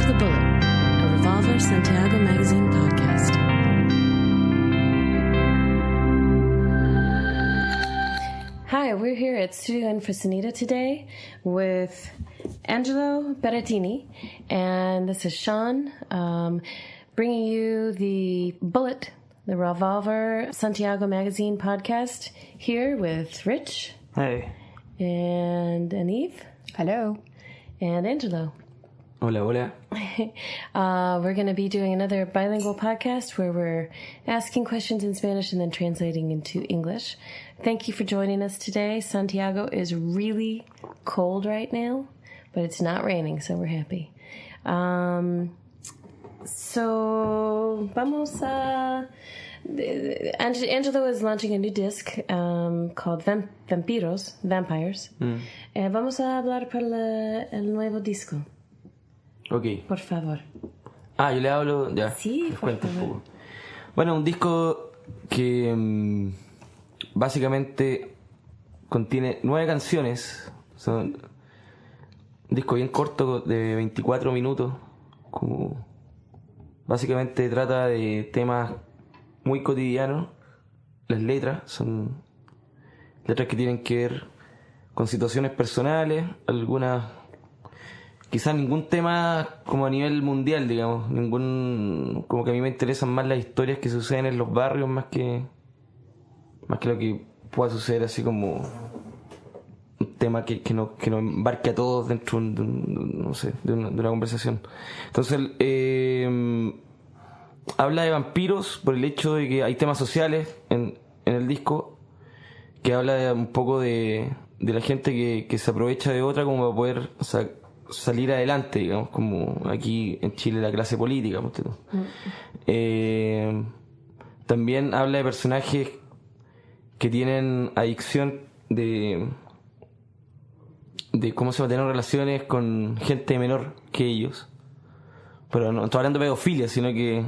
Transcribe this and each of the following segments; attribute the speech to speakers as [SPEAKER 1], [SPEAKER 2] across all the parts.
[SPEAKER 1] to The Bullet, a Revolver Santiago Megazine podcast. Hi, we're here at Studio Infrasondido today with Angelo Periatrini, and this is Sean, bringing you the Bullet, the Revolver Santiago Megazine podcast, here with Rich.
[SPEAKER 2] Hey.
[SPEAKER 1] And Eve.
[SPEAKER 3] Hello.
[SPEAKER 1] And Angelo.
[SPEAKER 2] Hola, hola.
[SPEAKER 1] We're going to be doing another bilingual podcast where we're asking questions in Spanish and then translating into English. Thank you for joining us today. Santiago is really cold right now, but it's not raining, so we're happy. So, vamos a... Angelo is launching a new disc called Vampires. Vamos a hablar por el nuevo disco.
[SPEAKER 2] Ok.
[SPEAKER 1] Por favor.
[SPEAKER 2] Yo le hablo... Ya.
[SPEAKER 1] Sí,
[SPEAKER 2] les
[SPEAKER 1] por
[SPEAKER 2] cuento
[SPEAKER 1] favor.
[SPEAKER 2] un poco. Bueno, un disco que básicamente contiene 9 canciones. Son un disco bien corto de 24 minutos. Como básicamente trata de temas muy cotidianos. Las letras son letras que tienen que ver con situaciones personales, algunas, quizás ningún tema como a nivel mundial, digamos, como que a mí me interesan más las historias que suceden en los barrios más que lo que pueda suceder así como un tema que no embarque a todos dentro de una conversación. Entonces habla de vampiros por el hecho de que hay temas sociales en el disco, que habla un poco de la gente que se aprovecha de otra como para poder salir adelante, digamos, como aquí en Chile la clase política. También habla de personajes que tienen adicción de cómo se va a tener relaciones con gente menor que ellos, pero no estoy hablando de pedofilia, sino que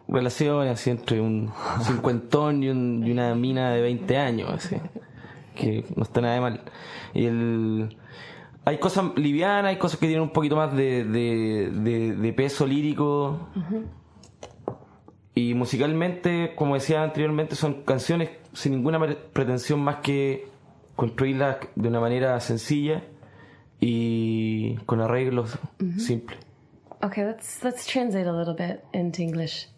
[SPEAKER 2] relaciones así entre un cincuentón y una mina de 20 años, así, que no está nada de mal. Hay cosas livianas, hay cosas que tienen un poquito más de peso lírico. Uh-huh. Y musicalmente, como decía anteriormente, son canciones sin ninguna pretensión más que construirlas de una manera sencilla y con arreglos simples.
[SPEAKER 1] Okay, let's translate a little bit into English.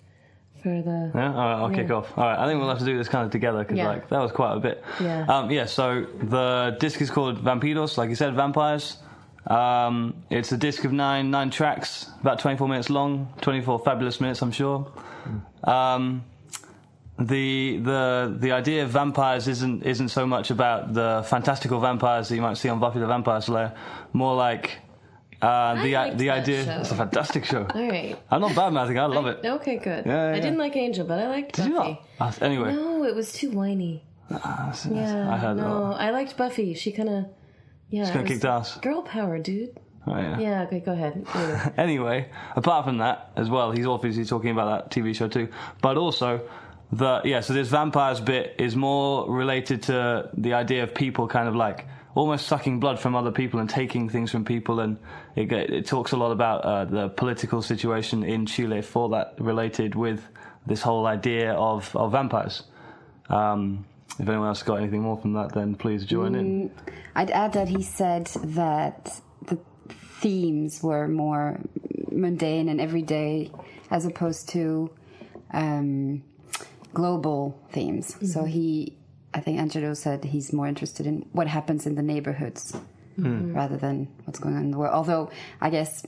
[SPEAKER 1] For the,
[SPEAKER 4] I'll kick off. All right, I think we'll have to do this kind of together because that was quite a bit.
[SPEAKER 1] Yeah.
[SPEAKER 4] So the disc is called Vampiros, like you said, vampires. It's a disc of nine tracks, about 24 minutes long, 24 fabulous minutes, I'm sure. The idea of vampires isn't so much about the fantastical vampires that you might see on Buffy the Vampire Slayer, more like the idea.
[SPEAKER 1] Show.
[SPEAKER 4] It's a fantastic show.
[SPEAKER 1] All right.
[SPEAKER 4] I'm not bad mouthing. I love it.
[SPEAKER 1] Okay, good.
[SPEAKER 4] Yeah.
[SPEAKER 1] I didn't like Angel, but I liked Buffy.
[SPEAKER 4] Did you not? Anyway.
[SPEAKER 1] No, it was too whiny.
[SPEAKER 4] I heard that.
[SPEAKER 1] I liked Buffy. She kind of,
[SPEAKER 4] She's kind of kicked ass.
[SPEAKER 1] Girl power, dude.
[SPEAKER 4] Oh, yeah.
[SPEAKER 1] Yeah. Okay, go ahead.
[SPEAKER 4] Anyway, apart from that, as well, he's obviously talking about that TV show too. But also, so this vampires bit is more related to the idea of people kind of like almost sucking blood from other people and taking things from people, and it talks a lot about the political situation in Chile for that, related with this whole idea of vampires. If anyone else got anything more from that, then please join in.
[SPEAKER 3] I'd add that he said that the themes were more mundane and everyday as opposed to global themes. Mm-hmm. So I think Angelo said he's more interested in what happens in the neighborhoods rather than what's going on in the world. Although, I guess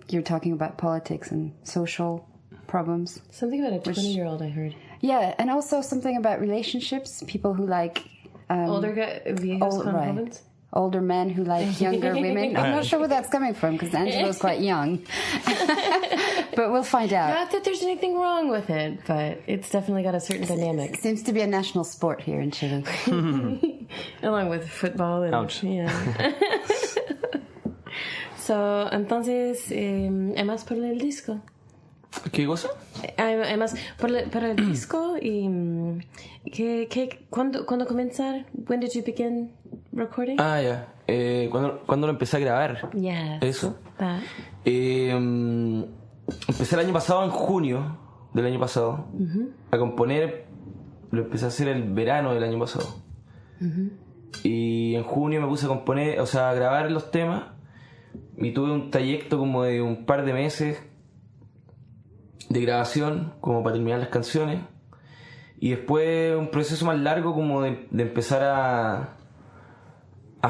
[SPEAKER 3] you're talking about politics and social problems.
[SPEAKER 1] Something about a 20-year-old I heard.
[SPEAKER 3] Yeah, and also something about relationships. People who like...
[SPEAKER 1] older viejos con jóvenes?
[SPEAKER 3] Older men who like younger women. I'm not sure where that's coming from because Angelo's quite young. But we'll find out.
[SPEAKER 1] Not that there's anything wrong with it, but it's definitely got a certain dynamic.
[SPEAKER 3] It seems to be a national sport here in Chile.
[SPEAKER 1] Along with football. And,
[SPEAKER 4] ouch.
[SPEAKER 1] Yeah. So, entonces, además por el disco.
[SPEAKER 2] ¿Qué cosa?
[SPEAKER 1] Además, para el disco y ¿cuándo comenzar? When did you begin recording?
[SPEAKER 2] Ya. Cuando lo empecé a grabar.
[SPEAKER 1] Yes.
[SPEAKER 2] Eso.
[SPEAKER 1] That.
[SPEAKER 2] Empecé el año pasado, en junio del año pasado, a componer. Lo empecé a hacer el verano del año pasado. Y en junio me puse a componer, o sea, a grabar los temas. Y tuve un trayecto como de un par de meses de grabación, como para terminar las canciones. Y después un proceso más largo como de empezar a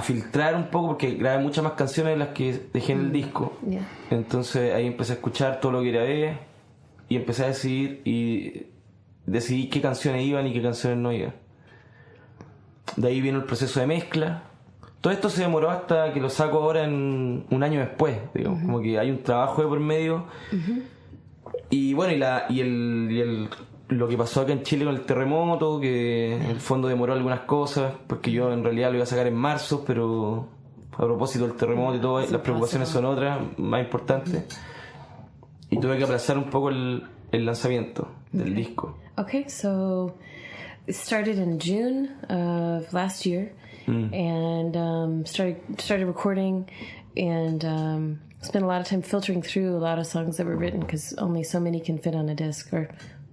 [SPEAKER 2] filtrar un poco, porque grabé muchas más canciones de las que dejé en el disco.
[SPEAKER 1] Yeah.
[SPEAKER 2] Entonces ahí empecé a escuchar todo lo que grabé y empecé a decidir y decidí qué canciones iban y qué canciones no iban. De ahí vino el proceso de mezcla. Todo esto se demoró hasta que lo saco ahora en un año después, digamos. Como que hay un trabajo de por medio. Y bueno, lo que pasó acá en Chile con el terremoto, que en el fondo demoró algunas cosas, porque yo en realidad lo iba a sacar en marzo, pero a propósito del terremoto y todo, las preocupaciones son otras, más importantes. Y tuve que aplazar un poco el lanzamiento del disco.
[SPEAKER 1] Okay, so it started in June of last year, and started recording, and spent a lot of time filtering through a lot of songs that were written, because only so many can fit on a disc, or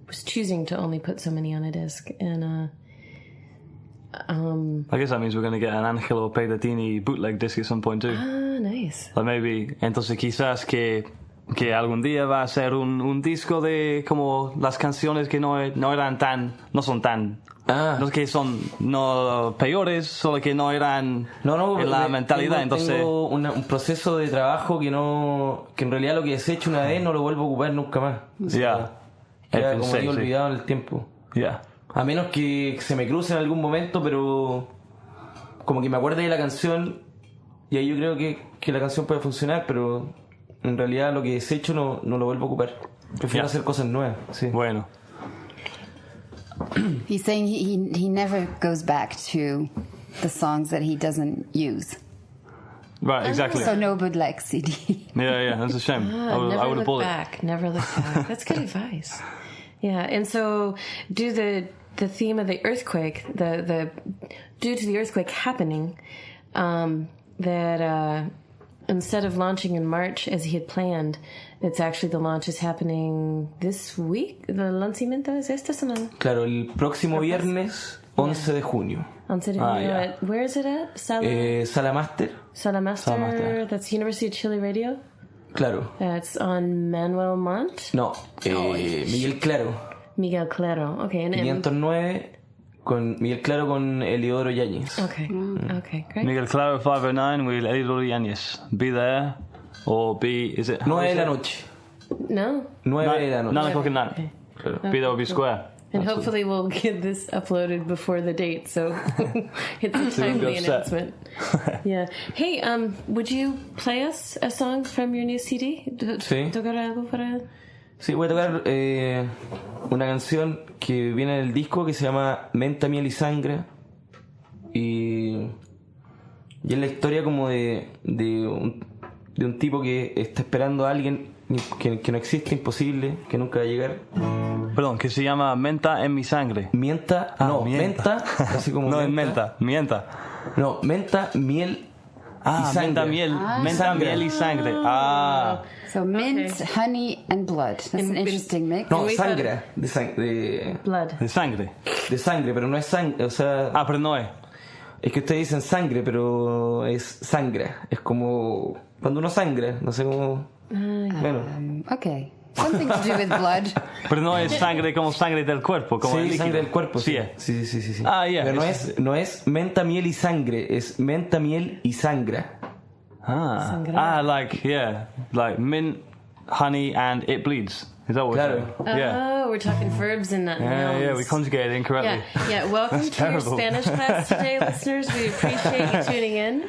[SPEAKER 1] was choosing to only put so many on a disc. And
[SPEAKER 4] I guess that means we're going to get an Angelo Periatrini bootleg disc at some point too.
[SPEAKER 1] ah, nice.
[SPEAKER 4] Like maybe, entonces quizás que algún día va a ser un disco de como las canciones que no son tan no es que son peores, solo que no eran en la mentalidad. Entonces
[SPEAKER 2] tengo un proceso de trabajo que en realidad lo que desecho una vez no lo vuelvo a ocupar nunca más. O sea, queda como ahí olvidado en el tiempo. A menos que se me cruce en algún momento, pero como que me acuerde de la canción y ahí yo creo que la canción puede funcionar, pero en realidad lo que desecho no lo vuelvo a ocupar. Prefiero hacer cosas nuevas. Sí.
[SPEAKER 4] Bueno.
[SPEAKER 3] He's saying he never goes back to the songs that he doesn't use.
[SPEAKER 4] Right, exactly.
[SPEAKER 3] So no bootleg CD.
[SPEAKER 4] Yeah, that's a shame. I would have bought it.
[SPEAKER 1] Never look back. That's good advice. Yeah, and so due the theme of the earthquake, due to the earthquake happening, that instead of launching in March as he had planned, it's actually the launch is happening this week. ¿El lanzamiento es esta semana?
[SPEAKER 2] Claro, el próximo viernes 11 de junio.
[SPEAKER 1] 11 de junio. Where is it at?
[SPEAKER 2] Sala Master.
[SPEAKER 1] Sala Master. That's University of Chile Radio.
[SPEAKER 2] Claro.
[SPEAKER 1] That's on Manuel Montt.
[SPEAKER 2] No, Miguel Claro.
[SPEAKER 1] Miguel Claro. Okay. And
[SPEAKER 2] 509 con Miguel Claro con Eliodoro Yáñez.
[SPEAKER 1] Okay. Okay. Great.
[SPEAKER 4] Miguel Claro 509 with Eliodoro Yáñez. Be there or be. Is it
[SPEAKER 2] 9 de la noche?
[SPEAKER 1] No.
[SPEAKER 2] 9 de la noche.
[SPEAKER 4] 9 o'clock at night.
[SPEAKER 1] Okay.
[SPEAKER 4] Be there or be square.
[SPEAKER 1] And hopefully we'll get this uploaded before the date, so it's a timely announcement. Yeah. Hey, would you play us a song from your new CD?
[SPEAKER 2] Sí.
[SPEAKER 1] ¿Tocar algo para...?
[SPEAKER 2] Sí, voy a tocar una canción que viene en el disco que se llama Menta, Miel y Sangre. Y es la historia como de un tipo que está esperando a alguien que no existe, imposible, que nunca va a llegar.
[SPEAKER 4] Perdón, que se llama Menta en mi sangre.
[SPEAKER 2] Menta, menta, así como
[SPEAKER 4] no, menta.
[SPEAKER 2] No, menta, miel y sangre.
[SPEAKER 4] Menta, miel y sangre.
[SPEAKER 3] So mint, honey, and blood. That's an interesting mix.
[SPEAKER 2] No, sangre. De
[SPEAKER 1] Blood.
[SPEAKER 4] De sangre.
[SPEAKER 2] De sangre, pero no es sangre, o sea...
[SPEAKER 4] pero no es.
[SPEAKER 2] Es que ustedes dicen sangre, pero es sangra. Es como cuando uno sangra, no sé cómo... Bueno.
[SPEAKER 3] Okay. Something to do with blood.
[SPEAKER 4] Pero no es sangre como sangre del cuerpo, como el
[SPEAKER 2] sí,
[SPEAKER 4] líquido.
[SPEAKER 2] sangre del cuerpo. Sí.
[SPEAKER 4] Sí.
[SPEAKER 2] Yeah. Pero no es menta, miel y sangre, es menta, miel y sangra.
[SPEAKER 4] Like mint, honey, and it bleeds. Is that what
[SPEAKER 2] Claro.
[SPEAKER 1] Oh, we're talking verbs and not nouns.
[SPEAKER 4] Yeah, we conjugated incorrectly.
[SPEAKER 1] Yeah. Welcome to your Spanish class today, listeners. We appreciate you tuning in.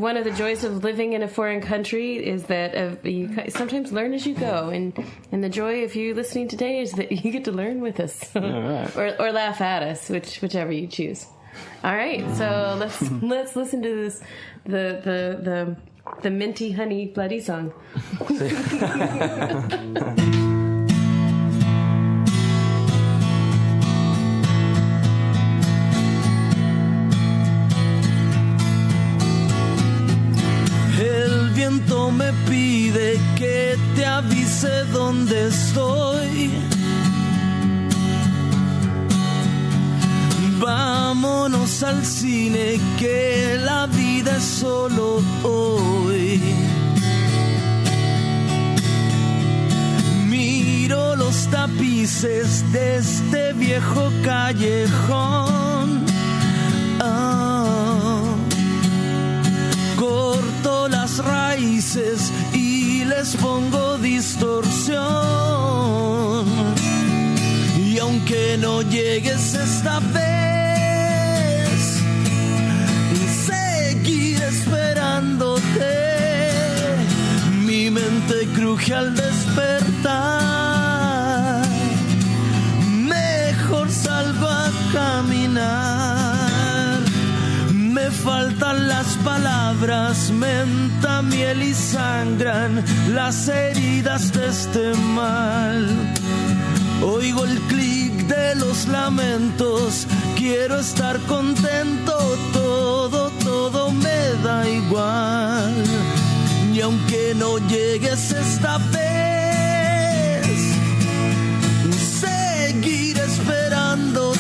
[SPEAKER 1] One of the joys of living in a foreign country is that you sometimes learn as you go, and the joy of you listening today is that you get to learn with us, or laugh at us, whichever you choose. All right, so let's listen to this the minty honey bloody song.
[SPEAKER 5] El viento me pide que te avise dónde estoy. Vámonos al cine, que la vida es solo hoy. Miro los tapices de este viejo callejón. Corto las raíces y les pongo distorsión. Y aunque no llegues esta vez, seguiré esperándote. Mi mente cruje al despertar. Mejor salgo a caminar. Me faltan las palabras, menta, miel y sangran las heridas de este mal. Oigo el clic de los lamentos, quiero estar contento, todo me da igual. Y aunque no llegues esta vez, seguiré esperándote.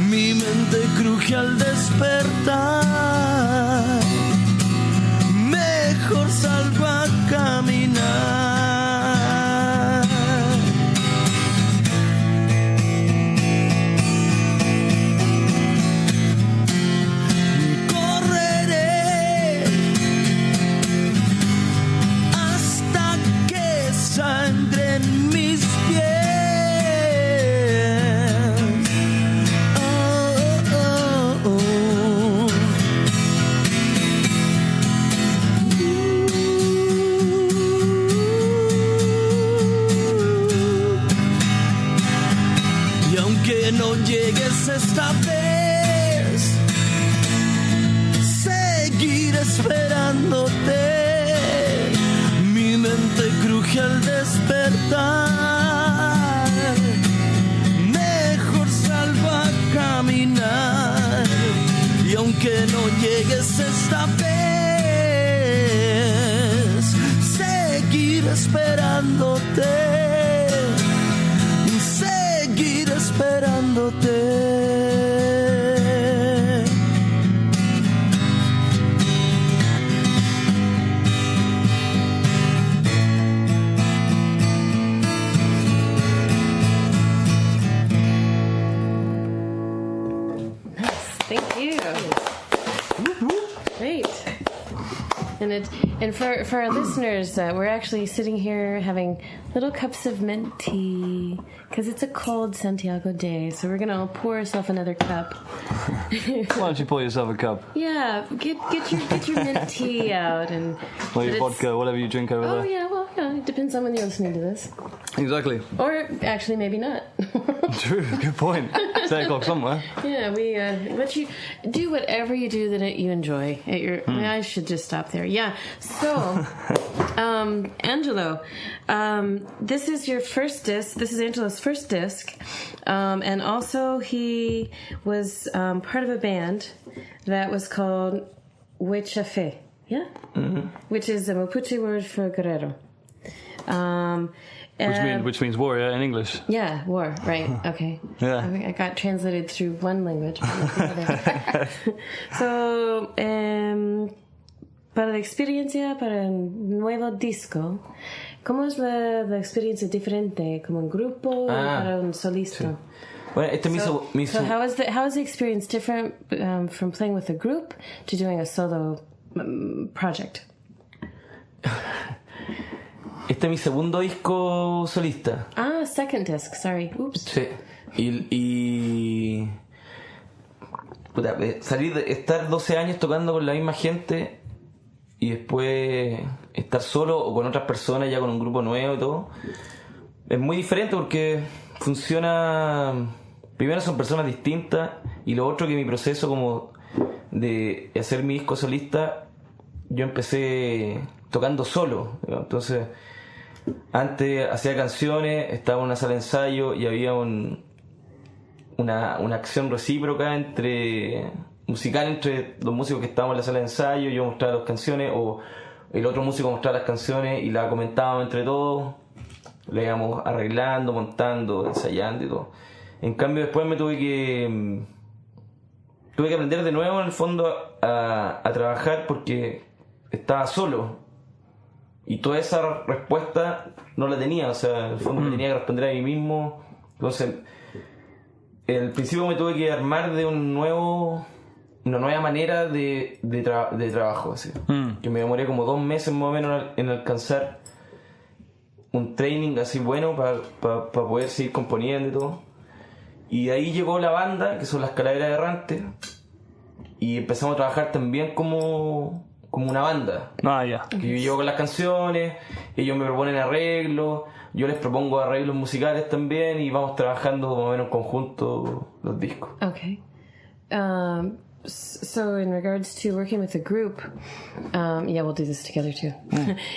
[SPEAKER 5] Mi mente cruje al despertar. Mejor salgo a caminar. Sangre en mis pies. Y aunque no llegues esta vez, seguiré esperándote. Mi mente cruje al despertar. Mejor salgo a caminar. Y aunque no llegues esta vez, seguiré esperándote. Seguiré esperándote.
[SPEAKER 1] Thank you. Great. And for our listeners, we're actually sitting here having little cups of mint tea because it's a cold Santiago day. So we're gonna pour ourselves another cup.
[SPEAKER 4] Why don't you pour yourself a cup?
[SPEAKER 1] Yeah, get your mint tea out and.
[SPEAKER 4] Or your vodka, whatever you drink over there.
[SPEAKER 1] Oh yeah, well yeah, it depends on when you're listening to this.
[SPEAKER 4] Exactly.
[SPEAKER 1] Or actually, maybe not.
[SPEAKER 4] True. Good point. 10 o'clock somewhere.
[SPEAKER 1] Yeah, we let you do whatever you do that you enjoy at your. I should just stop there. Yeah. So, Angelo, this is your first disc. This is Angelo's first disc, and also he was part of a band that was called Huechafe. Yeah, which is a Mapuche word for guerrero.
[SPEAKER 4] Which means warrior in English.
[SPEAKER 1] Yeah, war, right, okay.
[SPEAKER 4] Yeah.
[SPEAKER 1] I got translated through one language. So, para la experiencia, para el nuevo disco, ¿cómo es la experiencia diferente como un grupo para un solista?
[SPEAKER 2] Sí. Bueno, este
[SPEAKER 1] so how is the experience different from playing with a group to doing a solo project?
[SPEAKER 2] Este es mi segundo disco solista.
[SPEAKER 1] Ah, second disc, sorry. Oops.
[SPEAKER 2] Sí. Y puta, estar 12 años tocando con la misma gente y después estar solo o con otras personas, ya con un grupo nuevo y todo, es muy diferente porque funciona. Primero son personas distintas y lo otro que mi proceso como de hacer mi disco solista, yo empecé tocando solo, ¿no? Entonces antes hacía canciones, estaba en una sala de ensayo y había una acción recíproca musical entre los músicos que estábamos en la sala de ensayo. Yo mostraba las canciones o el otro músico mostraba las canciones y las comentábamos entre todos, le íbamos arreglando, montando, ensayando y todo. En cambio después me tuve que aprender de nuevo en el fondo a trabajar porque estaba solo y toda esa respuesta no la tenía, o sea, en el fondo me tenía que responder a mí mismo. Entonces al principio me tuve que armar de una nueva manera de trabajo, así. Que me demoré como 2 meses más o menos en alcanzar un training así bueno para poder seguir componiendo y todo. Y de ahí llegó la banda, que son las Calaveras Errantes, y empezamos a trabajar también como una banda. Que yo llevo con las canciones, ellos me proponen arreglos, yo les propongo arreglos musicales también, y vamos trabajando más o menos en conjunto los discos.
[SPEAKER 1] Okay. So in regards to working with a group, yeah, we'll do this together too.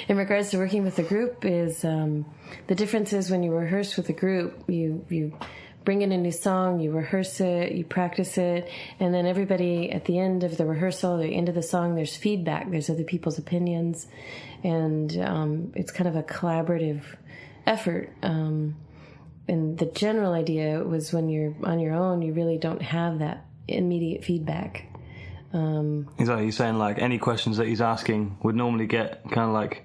[SPEAKER 1] In regards to working with a group is, the difference is when you rehearse with a group, you bring in a new song, you rehearse it, you practice it, and then everybody at the end of the rehearsal, the end of the song, there's feedback, there's other people's opinions, and it's kind of a collaborative effort. And the general idea was when you're on your own, you really don't have that immediate feedback.
[SPEAKER 4] Exactly, he's saying like any questions that he's asking would normally get kind of like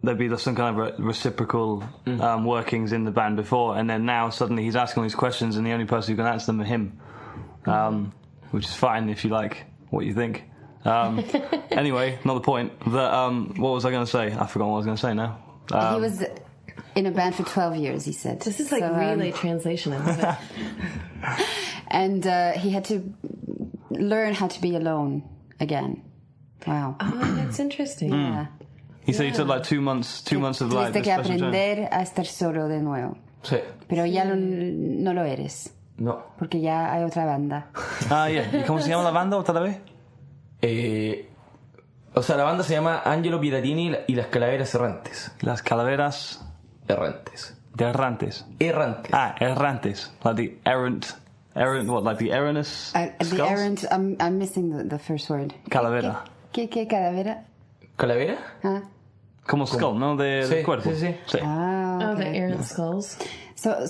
[SPEAKER 4] there'd be some kind of reciprocal workings in the band before, and then now suddenly he's asking all these questions and the only person who can answer them is him, which is fine if you like what you think. Anyway, not the point. What was I going to say? I forgot what I was going to say now.
[SPEAKER 3] He was in a band for 12 years, he said.
[SPEAKER 1] This is like relay translation. I love it.
[SPEAKER 3] And he had to learn how to be alone again. Wow.
[SPEAKER 1] Oh, that's interesting.
[SPEAKER 3] Yeah.
[SPEAKER 4] He said he took like 2 months of like
[SPEAKER 3] Tuviste que aprender a estar solo de nuevo.
[SPEAKER 2] Sí.
[SPEAKER 3] Pero ya no lo eres.
[SPEAKER 2] No.
[SPEAKER 3] Porque ya hay otra banda.
[SPEAKER 4] Yeah. ¿Y cómo se llama la banda otra vez?
[SPEAKER 2] O sea, la banda se llama Angelo, Periatrini y las Calaveras Errantes.
[SPEAKER 4] Las Calaveras
[SPEAKER 2] Errantes.
[SPEAKER 4] De errantes.
[SPEAKER 2] Errantes.
[SPEAKER 4] Errantes. Like the errant, what? Like the erroneous
[SPEAKER 3] The errant, I'm missing the first word.
[SPEAKER 4] Calavera.
[SPEAKER 3] ¿Qué calavera?
[SPEAKER 2] ¿Calavera?
[SPEAKER 3] ¿Ah?
[SPEAKER 4] Como skull, ¿no? Del cuerpo.
[SPEAKER 2] Sí.
[SPEAKER 3] Ah, okay.
[SPEAKER 1] Oh, the errant skulls.
[SPEAKER 3] So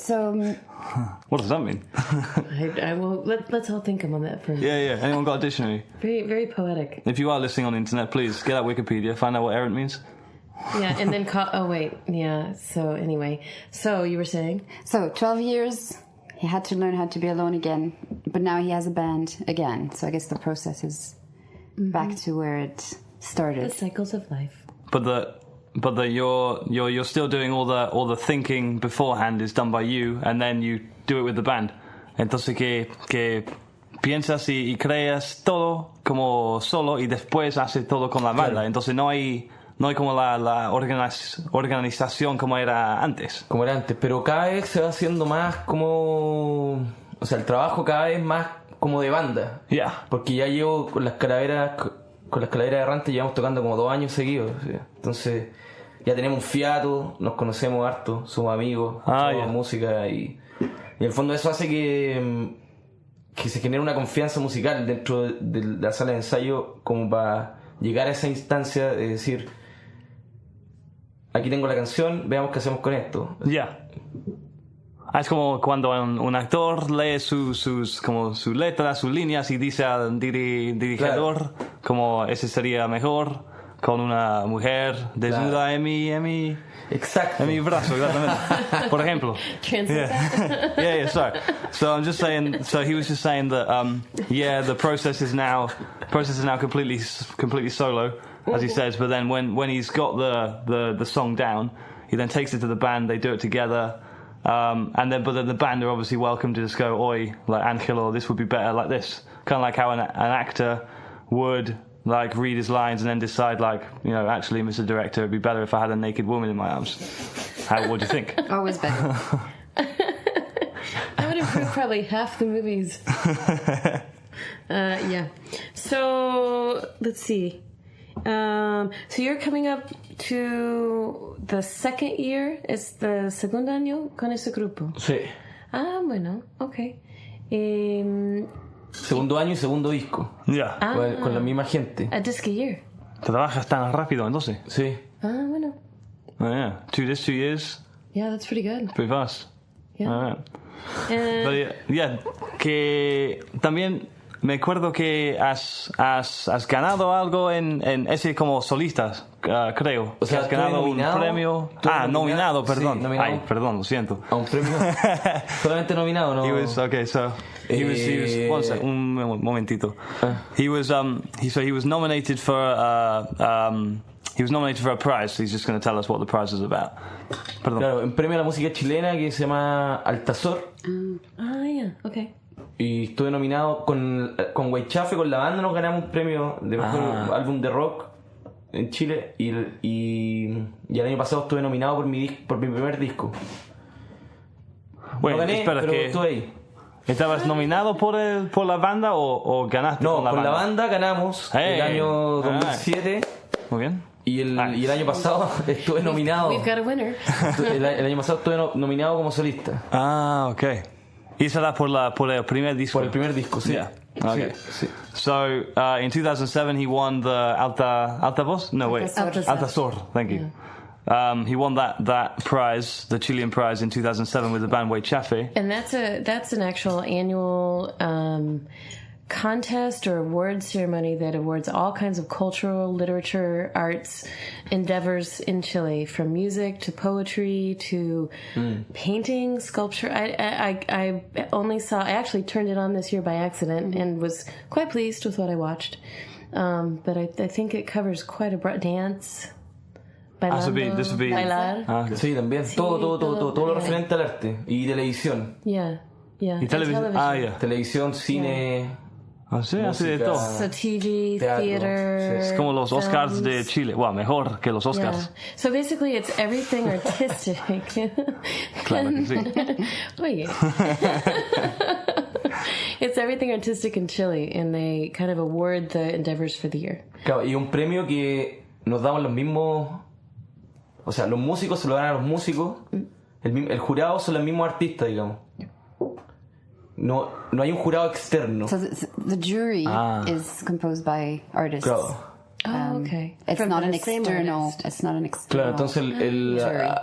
[SPEAKER 4] What does that mean?
[SPEAKER 1] I will. Let's all think on that for a minute.
[SPEAKER 4] Yeah. Anyone got a dictionary?
[SPEAKER 1] Very, very poetic.
[SPEAKER 4] If you are listening on the internet, please get out Wikipedia, find out what errant means.
[SPEAKER 1] Yeah, and then oh wait, yeah. So anyway, so you were saying?
[SPEAKER 3] So 12 years, he had to learn how to be alone again, but now he has a band again. So I guess the process is back to where it started.
[SPEAKER 1] The cycles of life.
[SPEAKER 4] But you're still doing all the thinking beforehand is done by you, and then you do it with the band. Entonces que piensas y creas todo como solo y después haces todo con la banda. Claro. Entonces no hay como la organización como era antes.
[SPEAKER 2] Como era antes, pero cada vez se va haciendo más como... O sea, el trabajo cada vez más como de banda.
[SPEAKER 4] Yeah.
[SPEAKER 2] Porque ya llevo con las Calaveras Errantes, llevamos tocando como 2 años seguidos. ¿Sí? Entonces ya tenemos un fiato, nos conocemos harto, somos amigos, hacemos música y en el fondo eso hace que se genere una confianza musical dentro de la sala de ensayo como para llegar a esa instancia de decir, aquí tengo la canción, veamos qué hacemos con esto.
[SPEAKER 4] Ya. Es como cuando un actor lee sus letras, sus líneas y dice al dirigidor, claro, como ese sería mejor con una mujer desnuda, claro, en mi brazo, exactamente. Por ejemplo. Yeah, sorry. So I'm just saying. So he was just saying that. The process is now completely solo, as he says. But then when he's got the song down, he then takes it to the band. They do it together. But then the band are obviously welcome to just go, oi, like Angelo, this would be better like this. Kind of like how an actor would like read his lines and then decide like, actually, Mr. Director, it'd be better if I had a naked woman in my arms. What do you think?
[SPEAKER 3] Always better.
[SPEAKER 1] That would improve probably half the movies. Yeah. So let's see. So you're coming up to the second year, es the segundo año con ese grupo.
[SPEAKER 2] Sí.
[SPEAKER 1] Ah, bueno, okay.
[SPEAKER 2] Segundo año y segundo disco.
[SPEAKER 4] Yeah.
[SPEAKER 2] Con la misma gente.
[SPEAKER 1] A disc a year.
[SPEAKER 4] ¿Trabajas tan rápido entonces?
[SPEAKER 2] Sí.
[SPEAKER 1] Ah, bueno.
[SPEAKER 4] Oh, yeah. 2 years.
[SPEAKER 1] Yeah, that's pretty good.
[SPEAKER 4] Pretty fast.
[SPEAKER 1] Yeah.
[SPEAKER 4] All right.
[SPEAKER 1] And
[SPEAKER 4] Pero, yeah, que también me acuerdo que has ganado algo en ese como solistas, creo.
[SPEAKER 2] O sea,
[SPEAKER 4] que has ganado
[SPEAKER 2] estuve
[SPEAKER 4] un
[SPEAKER 2] nominado,
[SPEAKER 4] premio.
[SPEAKER 2] estuve
[SPEAKER 4] Nominado, perdón.
[SPEAKER 2] Sí, nominado.
[SPEAKER 4] Ay, perdón, lo siento.
[SPEAKER 2] A un premio. Solamente nominado, ¿no?
[SPEAKER 4] He was okay. So he was one sec, un momentito. He was nominated for he was nominated for a prize. He's just going to tell us what the prize is about. Perdón.
[SPEAKER 2] Claro, un premio a la música chilena que se llama Altazor.
[SPEAKER 1] yeah, okay.
[SPEAKER 2] Y estuve nominado con Guaychafe, con la banda nos ganamos un premio de mejor álbum de rock en Chile y el año pasado estuve nominado por mi primer disco.
[SPEAKER 4] Bueno,
[SPEAKER 2] No gané,
[SPEAKER 4] espera,
[SPEAKER 2] pero
[SPEAKER 4] que
[SPEAKER 2] estuve ahí.
[SPEAKER 4] ¿estabas nominado por la banda o ganaste
[SPEAKER 2] No,
[SPEAKER 4] con la
[SPEAKER 2] con
[SPEAKER 4] banda?
[SPEAKER 2] la banda ganamos el año 2007
[SPEAKER 4] Muy bien.
[SPEAKER 2] y el año pasado estuve nominado.
[SPEAKER 1] We've got a winner.
[SPEAKER 2] El año pasado estuve nominado como solista.
[SPEAKER 4] Ah, okay. Y esa era por el primer disco.
[SPEAKER 2] Por el primer disco, sí.
[SPEAKER 4] Yeah. Okay.
[SPEAKER 2] Sí.
[SPEAKER 4] So in 2007 he won the Altavoz? No, wait.
[SPEAKER 1] Altazor.
[SPEAKER 4] Altazor. Thank you. He won that prize, the Chilean prize, in 2007 with the band Guaychafe.
[SPEAKER 1] And that's an actual annual contest or award ceremony that awards all kinds of cultural, literature, arts endeavors in Chile, from music to poetry to painting, sculpture. I only saw. I actually turned it on this year by accident and was quite pleased with what I watched. But I think it covers quite a broad dance. Bailando,
[SPEAKER 4] this would be
[SPEAKER 1] bailar.
[SPEAKER 4] okay.
[SPEAKER 2] Sí, también. Todo lo referente al arte. Y televisión.
[SPEAKER 1] Yeah.
[SPEAKER 4] Y
[SPEAKER 1] And
[SPEAKER 4] television.
[SPEAKER 1] television.
[SPEAKER 2] Televisión, cine.
[SPEAKER 4] Sí, así de todo.
[SPEAKER 1] So TV,
[SPEAKER 2] Teatro,
[SPEAKER 1] theater.
[SPEAKER 2] sí.
[SPEAKER 4] Es como los Oscars de
[SPEAKER 1] films.
[SPEAKER 4] Chile. Well, mejor que los
[SPEAKER 1] Yeah.
[SPEAKER 4] Oscars.
[SPEAKER 1] So basically, it's everything artistic.
[SPEAKER 4] Claro que sí.
[SPEAKER 1] Oye. It's everything artistic in Chile, and they kind of award the endeavors for the year.
[SPEAKER 2] Claro, y un premio que nos damos los mismos. O sea, los músicos se lo dan a los músicos. El jurado son los mismos artistas, digamos. No hay un jurado externo.
[SPEAKER 3] So the jury is composed by artists.
[SPEAKER 2] Claro.
[SPEAKER 1] Oh, okay.
[SPEAKER 3] It's
[SPEAKER 1] From
[SPEAKER 3] not
[SPEAKER 1] the
[SPEAKER 3] an
[SPEAKER 1] same
[SPEAKER 3] external.
[SPEAKER 1] artist.
[SPEAKER 3] It's not an external.
[SPEAKER 2] Claro, entonces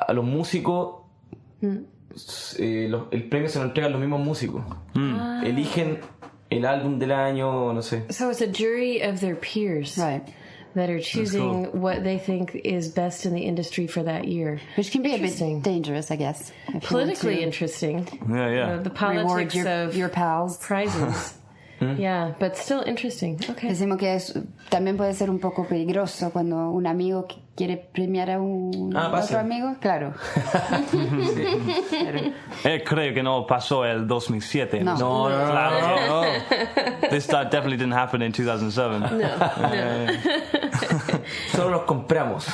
[SPEAKER 2] a los músicos el premio se lo entregan los mismos músicos. Eligen el álbum del año, no sé.
[SPEAKER 1] So it's a jury of their peers,
[SPEAKER 3] Right.
[SPEAKER 1] that are choosing what they think is best in the industry for that year.
[SPEAKER 3] Which can be a
[SPEAKER 1] Interesting.
[SPEAKER 3] bit dangerous, I guess. if you want
[SPEAKER 1] Politically
[SPEAKER 3] to
[SPEAKER 1] interesting.
[SPEAKER 4] Yeah.
[SPEAKER 1] The
[SPEAKER 3] reward
[SPEAKER 1] politics of
[SPEAKER 3] your pals.
[SPEAKER 1] prizes. Yeah, but still interesting. Okay.
[SPEAKER 3] Decimos que también puede ser un poco peligroso cuando un amigo quiere premiar a un
[SPEAKER 2] pasa.
[SPEAKER 3] otro amigo. Claro.
[SPEAKER 4] Creo que no pasó el 2007.
[SPEAKER 3] No.
[SPEAKER 2] No.
[SPEAKER 4] Claro que no. That definitely didn't happen in 2007.
[SPEAKER 2] Solo los compramos.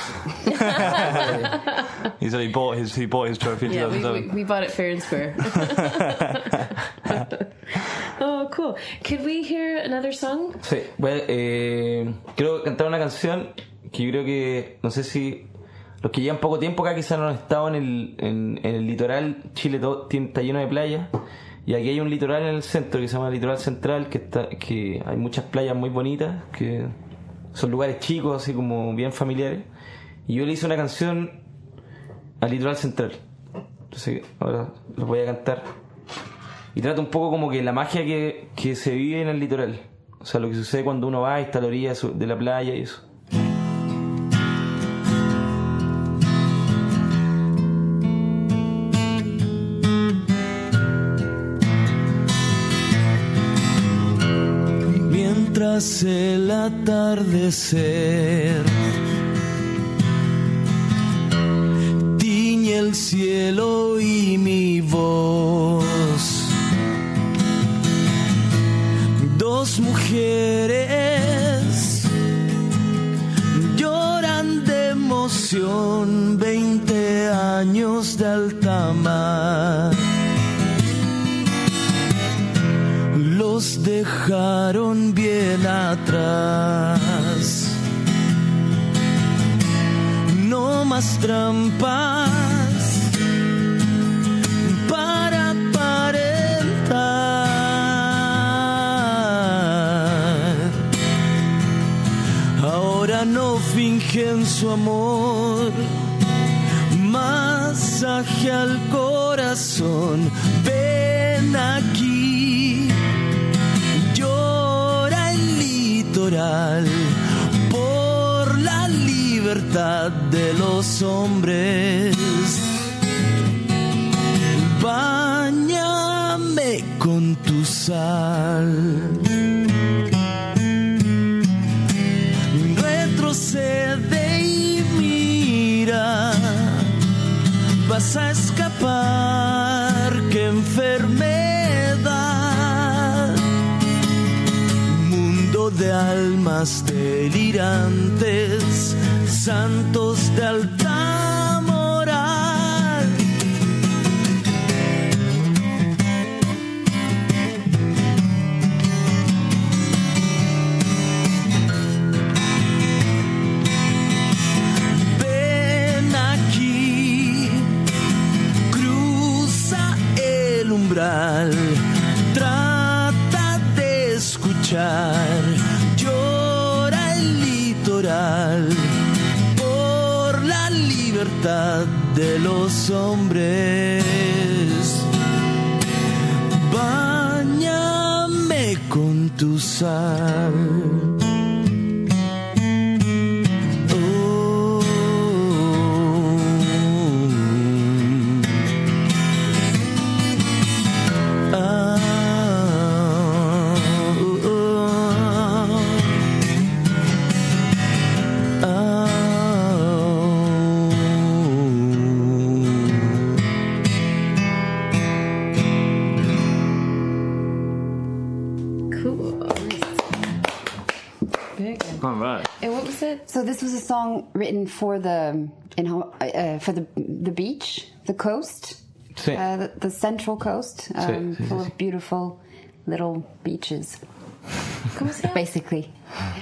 [SPEAKER 4] He said he bought his trophy in
[SPEAKER 1] Yeah,
[SPEAKER 4] 2007.
[SPEAKER 1] we bought it fair and square. Oh, cool. Could we hear another song?
[SPEAKER 2] Sí, quiero cantar una canción que yo creo que, no sé si los que llevan poco tiempo acá quizás no han estado en el litoral. Chile está lleno de playas y aquí hay un litoral en el centro que se llama Litoral Central, que hay muchas playas muy bonitas, que son lugares chicos, así como bien familiares, y yo le hice una canción al Litoral Central. Entonces ahora los voy a cantar y trata un poco como que la magia que se vive en el litoral, o sea, lo que sucede cuando uno va y está a la orilla de la playa y eso.
[SPEAKER 5] Mientras el atardecer tiñe el cielo y mi voz, dos mujeres lloran de emoción, 20 años de alta mar los dejaron bien atrás. No más trampas para aparentar. Ahora no que en su amor, masaje al corazón. Ven aquí, llora el litoral por la libertad de los hombres. Báñame con tu sal. Retrocede y mira, vas a escapar. ¡Qué enfermedad! Mundo de almas delirantes, santos de alta moral. Ven aquí, cruza el umbral, trata de escuchar, llora el litoral por la libertad de los hombres. Báñame con tu sal.
[SPEAKER 4] All right.
[SPEAKER 1] And what was it?
[SPEAKER 3] So this was a song written for the beach, the coast,
[SPEAKER 2] Sí.
[SPEAKER 3] the central coast,
[SPEAKER 2] Sí,
[SPEAKER 3] full of beautiful little beaches,
[SPEAKER 1] ¿Cómo se llama?
[SPEAKER 3] basically.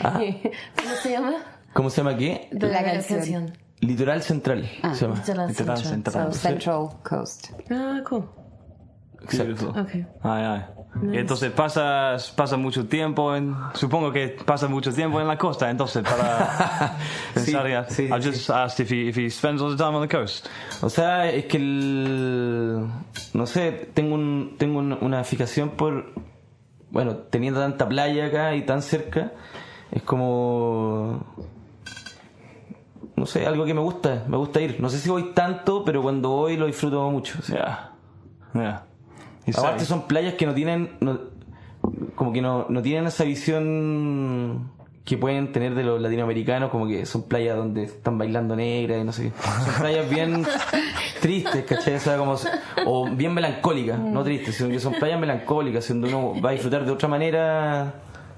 [SPEAKER 1] ¿Cómo se llama?
[SPEAKER 2] ¿Cómo se llama qué?
[SPEAKER 3] La
[SPEAKER 1] La
[SPEAKER 3] canción.
[SPEAKER 2] Litoral Central se llama.
[SPEAKER 1] Litoral Central.
[SPEAKER 3] So central coast.
[SPEAKER 1] Ah, cool.
[SPEAKER 2] Exacto.
[SPEAKER 1] Okay.
[SPEAKER 4] Ay, ay. Y entonces pasa mucho tiempo supongo que pasa mucho tiempo en la costa, entonces para pensar ya.
[SPEAKER 2] sí,
[SPEAKER 4] I just asked if he spends all the time on the coast.
[SPEAKER 2] O sea, es que no sé, tengo una fijación por, bueno, teniendo tanta playa acá y tan cerca, es como, no sé, algo que me gusta ir. No sé si voy tanto, pero cuando voy lo disfruto mucho. O sea,
[SPEAKER 4] Yeah.
[SPEAKER 2] aparte son playas que no tienen esa visión que pueden tener de los latinoamericanos, como que son playas donde están bailando negras y no sé qué. Son playas bien tristes, ¿cachai? O sea, o bien melancólicas, no tristes, sino que son playas melancólicas, donde uno va a disfrutar de otra manera.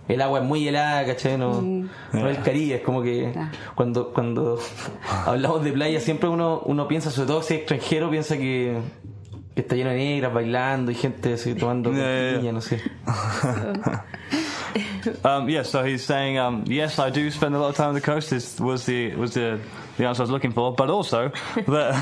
[SPEAKER 2] El agua es muy helada, ¿cachai? No es el Caribe, es como que cuando hablamos de playa siempre uno piensa, sobre todo si es extranjero, piensa que está lleno de negras bailando y gente así tomando piña, no sé.
[SPEAKER 4] So he's saying, yes, I do spend a lot of time on the coast. This was the answer I was looking for, but also that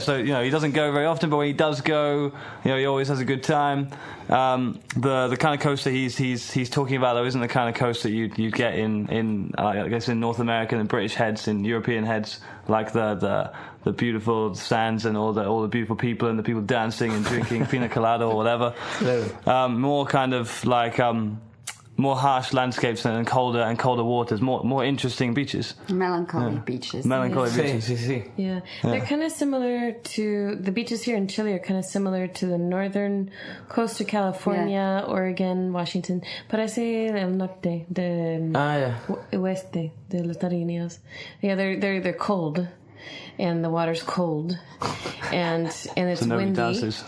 [SPEAKER 4] so he doesn't go very often, but when he does go, he always has a good time. The kind of coast that he's talking about though isn't the kind of coast that you get in I guess in North American and British heads, in European heads, like the beautiful sands and all the beautiful people and the people dancing and drinking pina colada or whatever. More kind of like more harsh landscapes and colder waters, more interesting beaches.
[SPEAKER 3] Melancholy beaches.
[SPEAKER 4] Melancholy beaches.
[SPEAKER 2] Sí.
[SPEAKER 1] Yeah, they're kind of similar to the beaches here in Chile. Are kind of similar to the northern coast of California, Oregon, Washington. Parece el norte de oeste de los Estados Unidos. Yeah, they're cold, and the water's cold, and it's
[SPEAKER 4] so
[SPEAKER 1] windy.
[SPEAKER 4] Dances.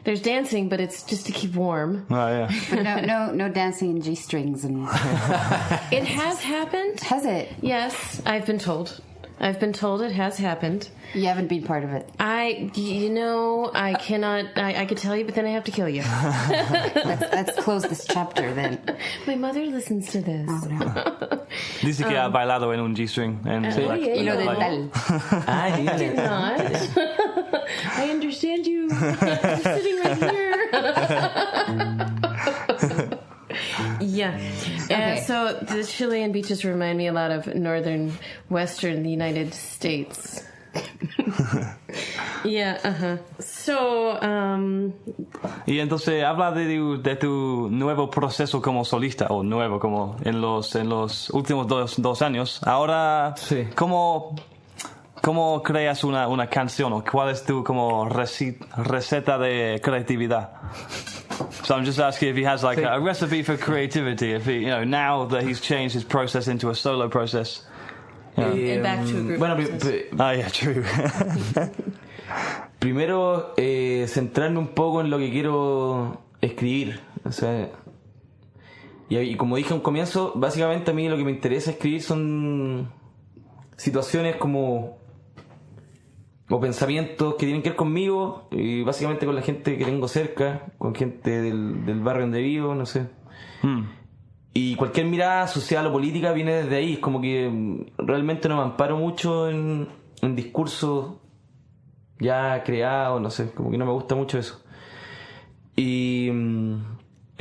[SPEAKER 1] There's dancing, but it's just to keep warm.
[SPEAKER 4] Oh yeah.
[SPEAKER 3] But no dancing in G-strings and.
[SPEAKER 1] It has happened.
[SPEAKER 3] Has it?
[SPEAKER 1] Yes, I've been told. It has happened.
[SPEAKER 3] You haven't been part of it.
[SPEAKER 1] I cannot. I could tell you, but then I have to kill you.
[SPEAKER 3] Let's close this chapter then.
[SPEAKER 1] My mother listens to this.
[SPEAKER 3] Oh, no.
[SPEAKER 4] Dice que ha bailado en un G-string.
[SPEAKER 3] Hilo dental.
[SPEAKER 1] I did not. I understand you. You're sitting right here. Yeah. And
[SPEAKER 3] Okay.
[SPEAKER 1] so the Chilean beaches remind me a lot of northern, western United States. Yeah, So,
[SPEAKER 4] Y entonces habla de tu nuevo proceso como solista, o nuevo como en los últimos dos años. Ahora,
[SPEAKER 2] Sí.
[SPEAKER 4] ¿cómo creas una canción, o cuál es tu como receta de creatividad? So I'm just asking if he has like a recipe for creativity. If he, now that he's changed his process into a solo process.
[SPEAKER 1] and back to a group
[SPEAKER 2] Bueno,
[SPEAKER 1] process.
[SPEAKER 4] Yeah, true.
[SPEAKER 2] primero centrarme un poco en lo que quiero escribir. O sea, y como dije a un comienzo, básicamente a mí lo que me interesa escribir son situaciones como o pensamientos que tienen que ver conmigo y básicamente con la gente que tengo cerca, con gente del barrio donde vivo, no sé. Y cualquier mirada social o política viene desde ahí. Es como que realmente no me amparo mucho en discursos ya creados, no sé, como que no me gusta mucho eso. Y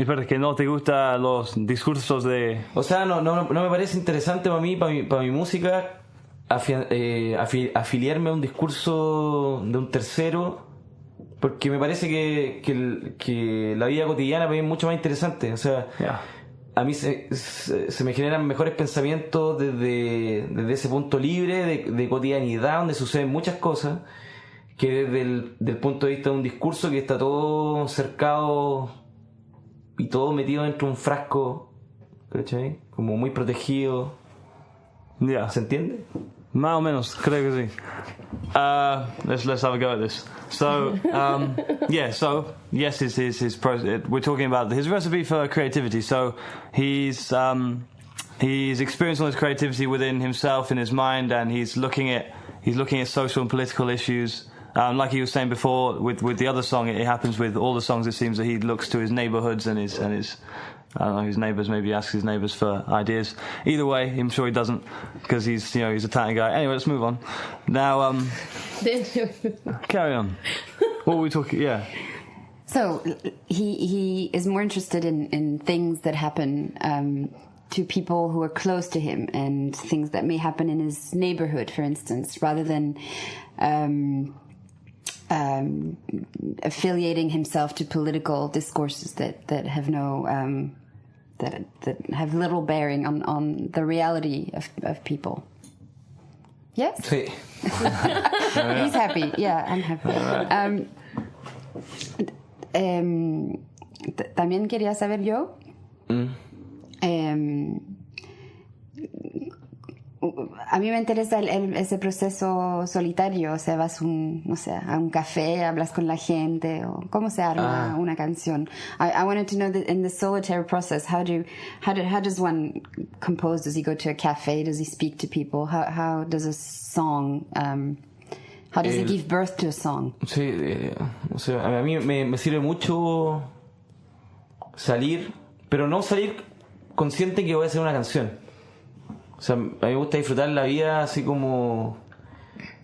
[SPEAKER 4] Pero es que no te gustan los discursos de...
[SPEAKER 2] o sea, no me parece interesante para mí, para mi música, afiliarme a un discurso de un tercero, porque me parece que la vida cotidiana para mí es mucho más interesante. O sea, a mí se me generan mejores pensamientos desde ese punto libre de cotidianidad, donde suceden muchas cosas, que desde el punto de vista de un discurso que está todo cercado y todo metido dentro de un frasco, ¿cachai? Como muy protegido.
[SPEAKER 4] Yeah.
[SPEAKER 2] ¿Se entiende?
[SPEAKER 4] Más o menos, creo que sí. Let's have a go at this. So, so yes, we're talking about his recipe for creativity. So he's experiencing all his creativity within himself, in his mind, and he's looking at social and political issues. Like he was saying before, with the other song, it happens with all the songs. It seems that he looks to his neighborhoods and his I don't know, his neighbours, maybe asks his neighbours for ideas. Either way, I'm sure he doesn't, because he's a tiny guy. Anyway, let's move on. Now, carry on. What were we talking? Yeah.
[SPEAKER 3] So he is more interested in things that happen to people who are close to him and things that may happen in his neighborhood, for instance, rather than affiliating himself to political discourses that have no that have little bearing on the reality of people. Yes?
[SPEAKER 2] Sí.
[SPEAKER 3] He's happy. Yeah, I'm happy. También quería saber yo. A mí me interesa ese proceso solitario, o sea, vas a un café, hablas con la gente, o cómo se arma una canción. I wanted to know that in the solitary process, how does one compose? Does he go to a cafe? Does he speak to people? How does a song? How does he give birth to a song?
[SPEAKER 2] Sí, o sea, a mí me sirve mucho salir, pero no salir consciente que voy a hacer una canción. O sea, a mí me gusta disfrutar la vida así como...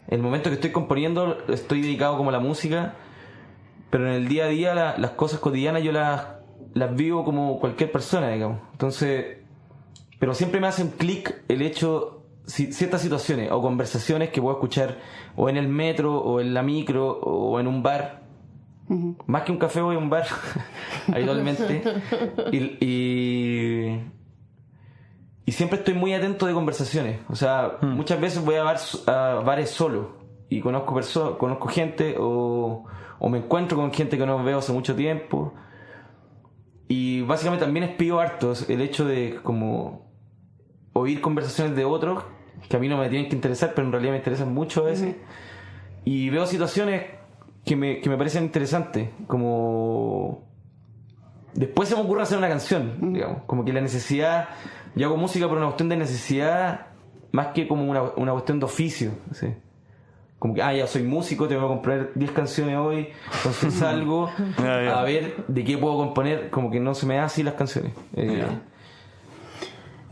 [SPEAKER 2] El momento que estoy componiendo estoy dedicado como a la música, pero en el día a día las cosas cotidianas yo las vivo como cualquier persona, digamos. Entonces, pero siempre me hace un clic el hecho, ciertas situaciones o conversaciones que puedo escuchar o en el metro o en la micro o en un bar. Uh-huh. Más que un café voy a un bar habitualmente. Y siempre estoy muy atento de conversaciones. O sea, muchas veces voy a bares solo y conozco gente o me encuentro con gente que no veo hace mucho tiempo. Y básicamente también espío harto el hecho de como oír conversaciones de otros que a mí no me tienen que interesar, pero en realidad me interesan mucho a veces. Y veo situaciones que me parecen interesantes, como... Después se me ocurre hacer una canción, digamos, como que la necesidad... Yo hago música por una cuestión de necesidad más que como una cuestión de oficio, ¿sí? Como que, ya soy músico, tengo que comprar 10 canciones hoy, entonces salgo a ver de qué puedo componer, como que no se me da así las canciones.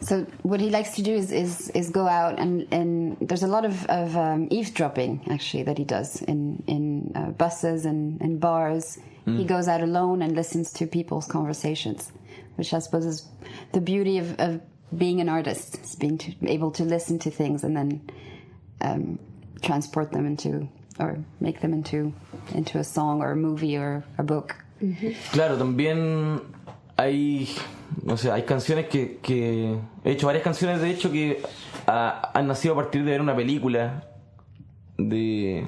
[SPEAKER 3] So what he likes to do is go out and there's a lot of eavesdropping actually that he does in buses and bars. He goes out alone and listens to people's conversations, which I suppose is the beauty of being an artist, is being able to listen to things and then transport them into, or make them into a song or a movie or a book.
[SPEAKER 2] Claro, también hay canciones que he hecho varias canciones de hecho que han nacido a partir de ver una película, de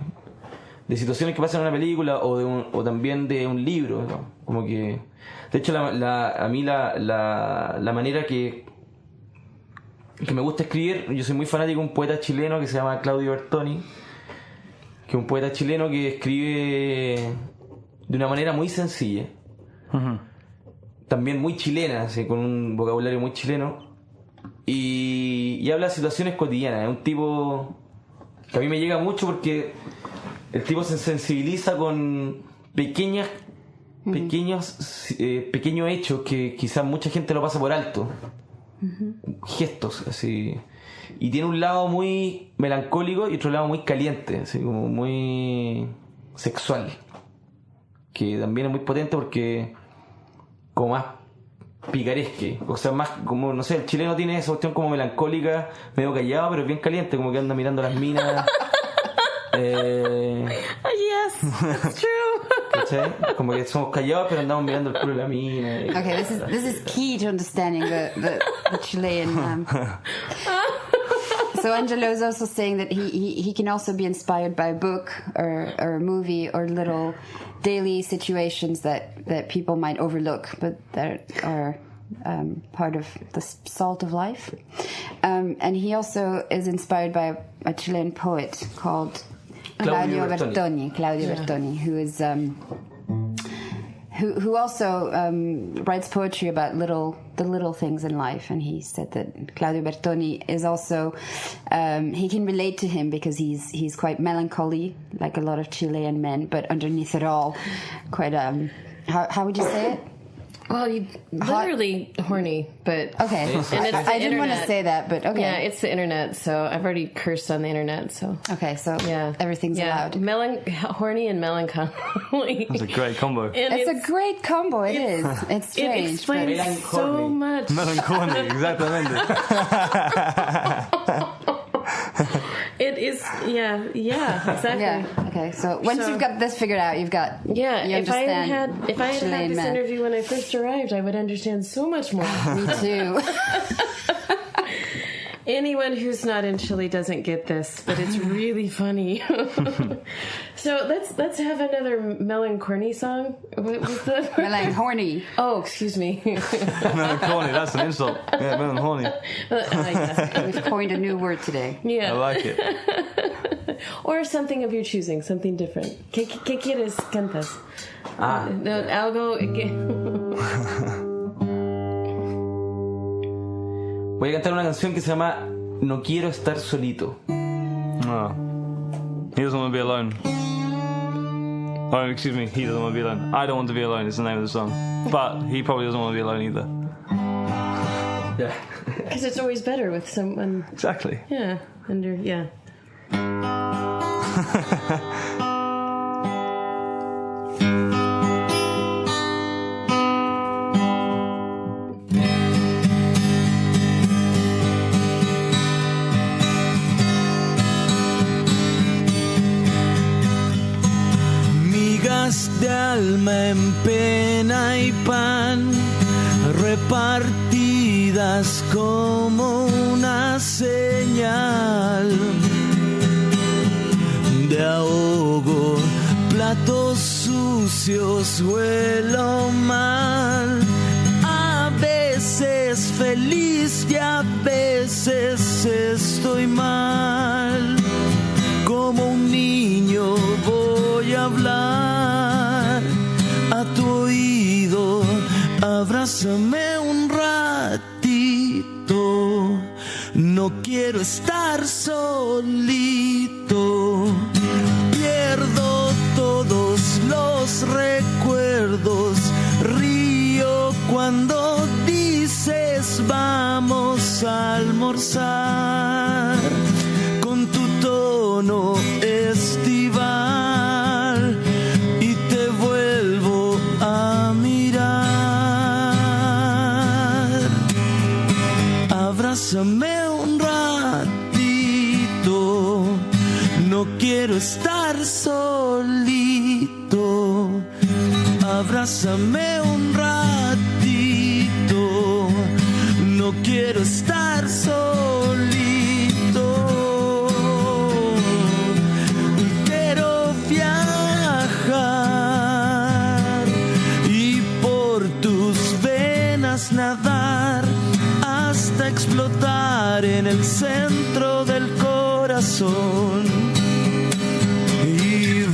[SPEAKER 2] situaciones que pasan en una película o también de un libro, ¿no? Como que de hecho a mí la manera que me gusta escribir, yo soy muy fanático de un poeta chileno que se llama Claudio Bertoni, que es un poeta chileno que escribe de una manera muy sencilla, también muy chilena, así, con un vocabulario muy chileno, y habla de situaciones cotidianas. Es un tipo que a mí me llega mucho porque el tipo se sensibiliza con pequeños hechos que quizás mucha gente lo pasa por alto, gestos así, y tiene un lado muy melancólico y otro lado muy caliente, así como muy sexual, que también es muy potente porque como más picaresque, o sea, más como, no sé, el chileno tiene esa cuestión como melancólica, medio callado, pero es bien caliente, como que anda mirando las minas.
[SPEAKER 1] Yes, that's true.
[SPEAKER 2] ¿Cachai? Como que somos callados, pero andamos mirando el culo de la mina.
[SPEAKER 3] Okay, this is key to understanding the Chilean. So Angelo is also saying that he can also be inspired by a book or a movie or little daily situations that people might overlook, but that are part of the salt of life. And he also is inspired by a Chilean poet called Claudio Bertoni, who is who also writes poetry about the little things in life. And he said that Claudio Bertoni is also he can relate to him because he's quite melancholy, like a lot of Chilean men, but underneath it all, quite how would you say it?
[SPEAKER 1] Well, literally horny, but
[SPEAKER 3] okay. And I didn't want to say that, but okay.
[SPEAKER 1] Yeah, it's the internet, so I've already cursed on the internet. So
[SPEAKER 3] okay, so yeah, everything's allowed.
[SPEAKER 1] Horny and melancholy.
[SPEAKER 4] That's a great combo.
[SPEAKER 3] It's a great combo. It is. It's strange.
[SPEAKER 1] It explains so much.
[SPEAKER 4] Melancholy, exactamente.
[SPEAKER 1] It is, yeah, exactly.
[SPEAKER 3] Yeah. Okay. So once you've got this figured out, you've got
[SPEAKER 1] if I had had this
[SPEAKER 3] men.
[SPEAKER 1] interview when I first arrived, I would understand so much more.
[SPEAKER 3] Me too.
[SPEAKER 1] Anyone who's not in Chile doesn't get this, but it's really funny. So let's have another melancholy song.
[SPEAKER 3] Melancholy.
[SPEAKER 1] Oh, excuse me.
[SPEAKER 4] Melancholy, that's an insult. Yeah, melancholy.
[SPEAKER 1] Yeah.
[SPEAKER 3] We've coined a new word today.
[SPEAKER 1] Yeah.
[SPEAKER 4] I like it.
[SPEAKER 1] Or something of your choosing, something different. ¿Qué quieres cantas? Algo.
[SPEAKER 2] Voy a cantar una canción que se llama No quiero estar solito.
[SPEAKER 4] Oh. He doesn't want to be alone. Oh, excuse me, he doesn't want to be alone. I don't want to be alone is the name of the song. But he probably doesn't want to be alone either.
[SPEAKER 2] Yeah.
[SPEAKER 1] Because it's always better with someone.
[SPEAKER 4] Exactly.
[SPEAKER 1] Yeah. Yeah.
[SPEAKER 5] De alma en pena y pan, repartidas como una señal de ahogo, platos sucios, huelo mal, a veces feliz y a veces estoy mal, como un niño voy a hablar a tu oído, abrázame un ratito, no quiero estar solito, pierdo todos los recuerdos, río cuando dices vamos a almorzar, con tu tono estival y te vuelvo abrázame un ratito, no quiero estar solito. Abrázame un ratito, no quiero estar solito. Quiero viajar y por tus venas nadar hasta explotar en el centro del corazón. Y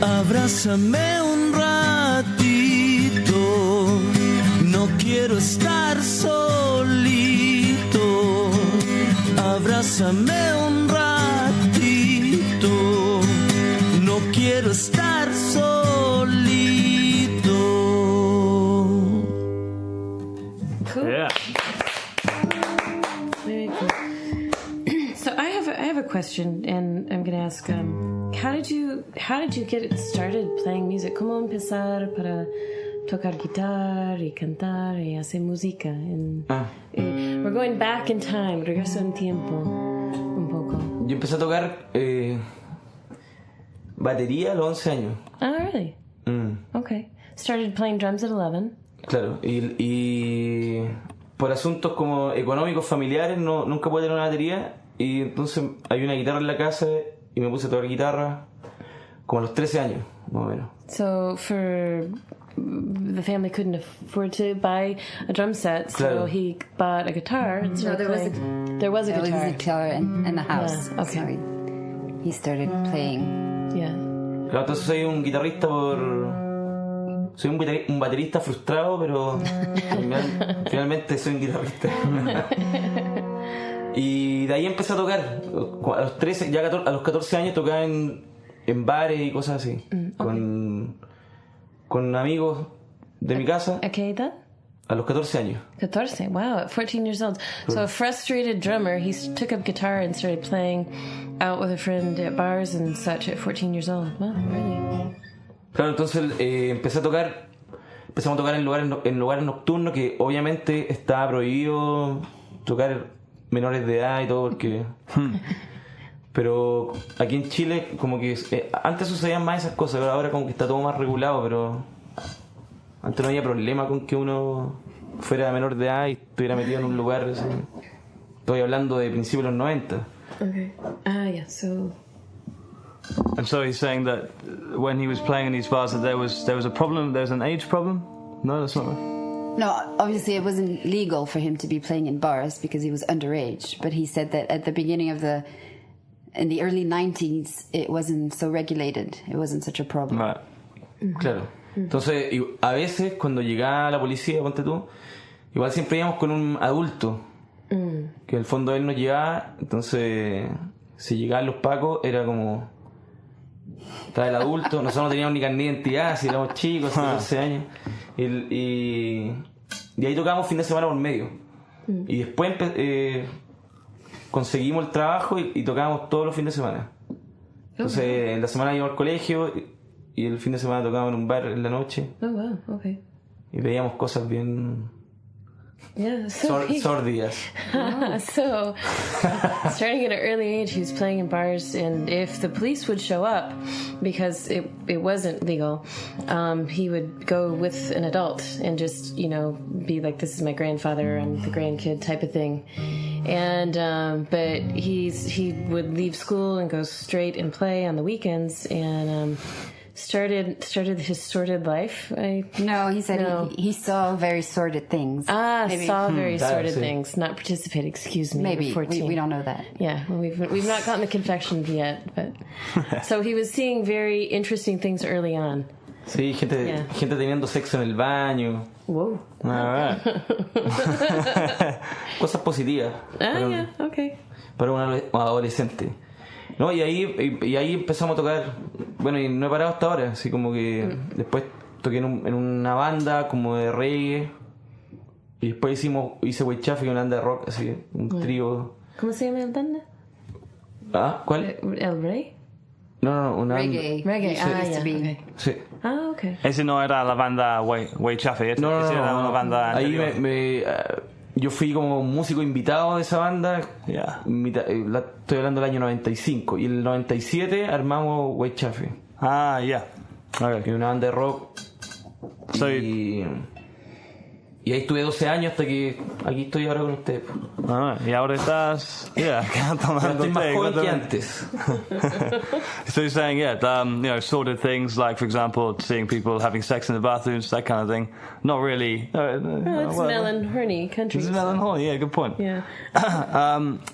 [SPEAKER 5] abrázame un ratito, no quiero estar solito. Abrázame un ratito, no quiero estar solito.
[SPEAKER 1] Cool.
[SPEAKER 4] Yeah.
[SPEAKER 1] Very cool. So I have a question, and I'm going to ask, how did you get it started playing music? ¿Cómo empezar para tocar guitarra y cantar y hacer música? We're going back in time, regreso en tiempo un poco.
[SPEAKER 2] Yo empecé a tocar batería a los 11 años.
[SPEAKER 1] Oh, really? Okay. Started playing drums at 11.
[SPEAKER 2] Claro, y por asuntos como económicos, familiares, nunca pude tener una batería. Y entonces hay una guitarra en la casa y me puse a tocar guitarra como a los 13 años, más o menos.
[SPEAKER 1] So the family couldn't afford to buy a drum set, so
[SPEAKER 2] Claro.
[SPEAKER 1] he bought a guitar and started playing. There was a guitar.
[SPEAKER 3] There was a guitar in the house.
[SPEAKER 1] Yeah, okay.
[SPEAKER 3] So he started playing.
[SPEAKER 1] Yeah.
[SPEAKER 2] Claro, entonces soy un guitarrista soy un baterista frustrado, pero finalmente soy un guitarrista. Y de ahí empecé a tocar. A los 13, ya a los 14 años tocaba en bares y cosas así. Okay. Con amigos de mi casa.
[SPEAKER 1] ¿A qué edad?
[SPEAKER 2] A los 14 años.
[SPEAKER 1] 14, wow, at 14 years old. So a frustrated drummer, he took up guitar and started playing out with a friend at bars and such at 14 years old. Wow, really?
[SPEAKER 2] Claro, entonces empezamos a tocar en lugares nocturnos, que obviamente estaba prohibido tocar menores de edad y todo, porque pero aquí en Chile como que antes sucedían más esas cosas, pero ahora como que está todo más regulado. Pero antes no había problema con que uno fuera menor de edad y estuviera metido en un lugar así. Estoy hablando de principios de los 90.
[SPEAKER 1] Okay. Yeah, so...
[SPEAKER 4] And so he's saying that when he was playing in these bars, that there was a problem. There was an age problem. No, that's not right.
[SPEAKER 3] No, obviously it wasn't legal for him to be playing in bars because he was underage. But he said that at the beginning in the early 90s, it wasn't so regulated. It wasn't such a problem.
[SPEAKER 2] Right. Claro. Entonces, a veces cuando llegaba la policía, ponte tú, igual siempre íbamos con un adulto, que en el fondo él nos llevaba. Entonces, si llegaban los pacos, era como... Estaba el adulto, nosotros no teníamos ni carnet de identidad, si éramos chicos, 14 años. Y ahí tocábamos fin de semana por medio. Y después conseguimos el trabajo y tocábamos todos los fines de semana. Entonces, en la semana íbamos al colegio y el fin de semana tocábamos en un bar en la noche.
[SPEAKER 1] Oh, wow, okay.
[SPEAKER 2] Y veíamos cosas bien...
[SPEAKER 1] Yeah, so
[SPEAKER 2] sórdidas.
[SPEAKER 1] So, starting at an early age, he was playing in bars, and if the police would show up, because it wasn't legal, he would go with an adult and just, be like, this is my grandfather, I'm the grandkid type of thing. And, but he would leave school and go straight and play on the weekends, and, started his sordid life.
[SPEAKER 3] No, he said he saw very sordid things.
[SPEAKER 1] Saw very sordid things. Not participate. Excuse me.
[SPEAKER 3] Maybe
[SPEAKER 1] 14.
[SPEAKER 3] we don't know that.
[SPEAKER 1] Yeah, well, we've not gotten the confession yet, but so he was seeing very interesting things early on.
[SPEAKER 2] Sí, gente teniendo sexo en el baño.
[SPEAKER 1] Whoa.
[SPEAKER 4] All right.
[SPEAKER 2] Cosas positivas. Para un adolescente. No, y ahí empezamos a tocar. Bueno, y no he parado hasta ahora. Así como que después toqué en una banda como de reggae. Y después hice White Chafe, una banda de rock, así, un trío.
[SPEAKER 1] ¿Cómo se llama la banda?
[SPEAKER 2] Ah, ¿cuál?
[SPEAKER 1] ¿El Rey?
[SPEAKER 3] No,
[SPEAKER 2] una
[SPEAKER 3] Reggae.
[SPEAKER 1] Reggae,
[SPEAKER 3] Okay.
[SPEAKER 2] Sí.
[SPEAKER 1] Okay.
[SPEAKER 4] Ese no era la banda Way Chafe, ese era una banda
[SPEAKER 2] ahí
[SPEAKER 4] anterior.
[SPEAKER 2] yo fui como músico invitado de esa banda.
[SPEAKER 4] Yeah.
[SPEAKER 2] Estoy hablando del año 95. Y en el 97 armamos White Chafe.
[SPEAKER 4] Ah, yeah. Okay.
[SPEAKER 2] Que es una banda de rock. Y ahí estuve 12 años hasta que aquí estoy ahora con ustedes.
[SPEAKER 4] Y ahora estás,
[SPEAKER 2] Estoy más joven que antes.
[SPEAKER 4] So you're saying, sordid things like, for example, seeing people having sex in the bathrooms, that kind of thing. Not really.
[SPEAKER 1] It's melon horny country.
[SPEAKER 4] It's melon horny, yeah, good point.
[SPEAKER 1] Yeah.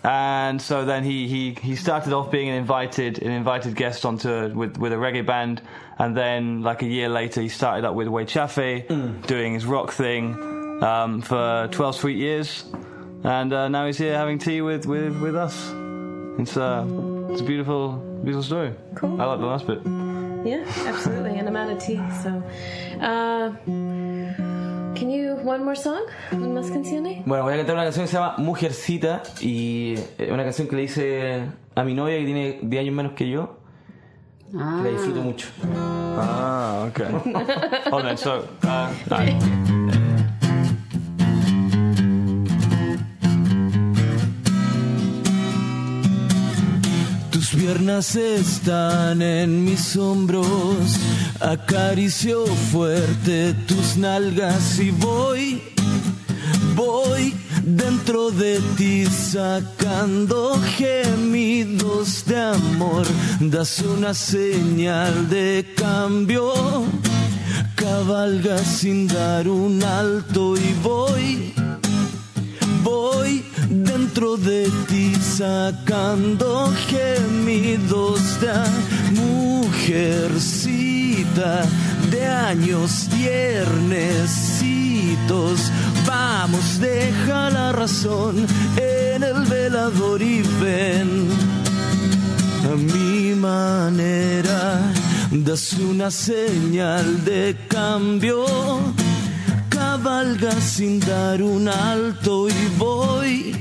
[SPEAKER 4] And so then he started off being an invited guest on tour with a reggae band, and then like a year later he started up with Way Chafe, doing his rock thing. For 12 sweet years, and now he's here having tea with us. It's a beautiful story.
[SPEAKER 1] Cool.
[SPEAKER 4] I like the last bit.
[SPEAKER 1] Yeah, absolutely, and I'm out of tea. So, can you one more song? ¿Más canciones?
[SPEAKER 2] Bueno, voy a cantar una canción que se llama Mujercita y una canción que le hice a mi novia que tiene 10 años menos que yo. Que la disfruto mucho.
[SPEAKER 4] Ah, okay. Hold on, so.
[SPEAKER 5] Tus piernas están en mis hombros, acaricio fuerte tus nalgas y voy dentro de ti sacando gemidos de amor. Das una señal de cambio, cabalgas sin dar un alto y voy dentro de ti sacando gemidos de mujercita de años tiernecitos. Vamos, deja la razón en el velador y ven a mi manera. Das una señal de cambio, cabalga sin dar un alto y voy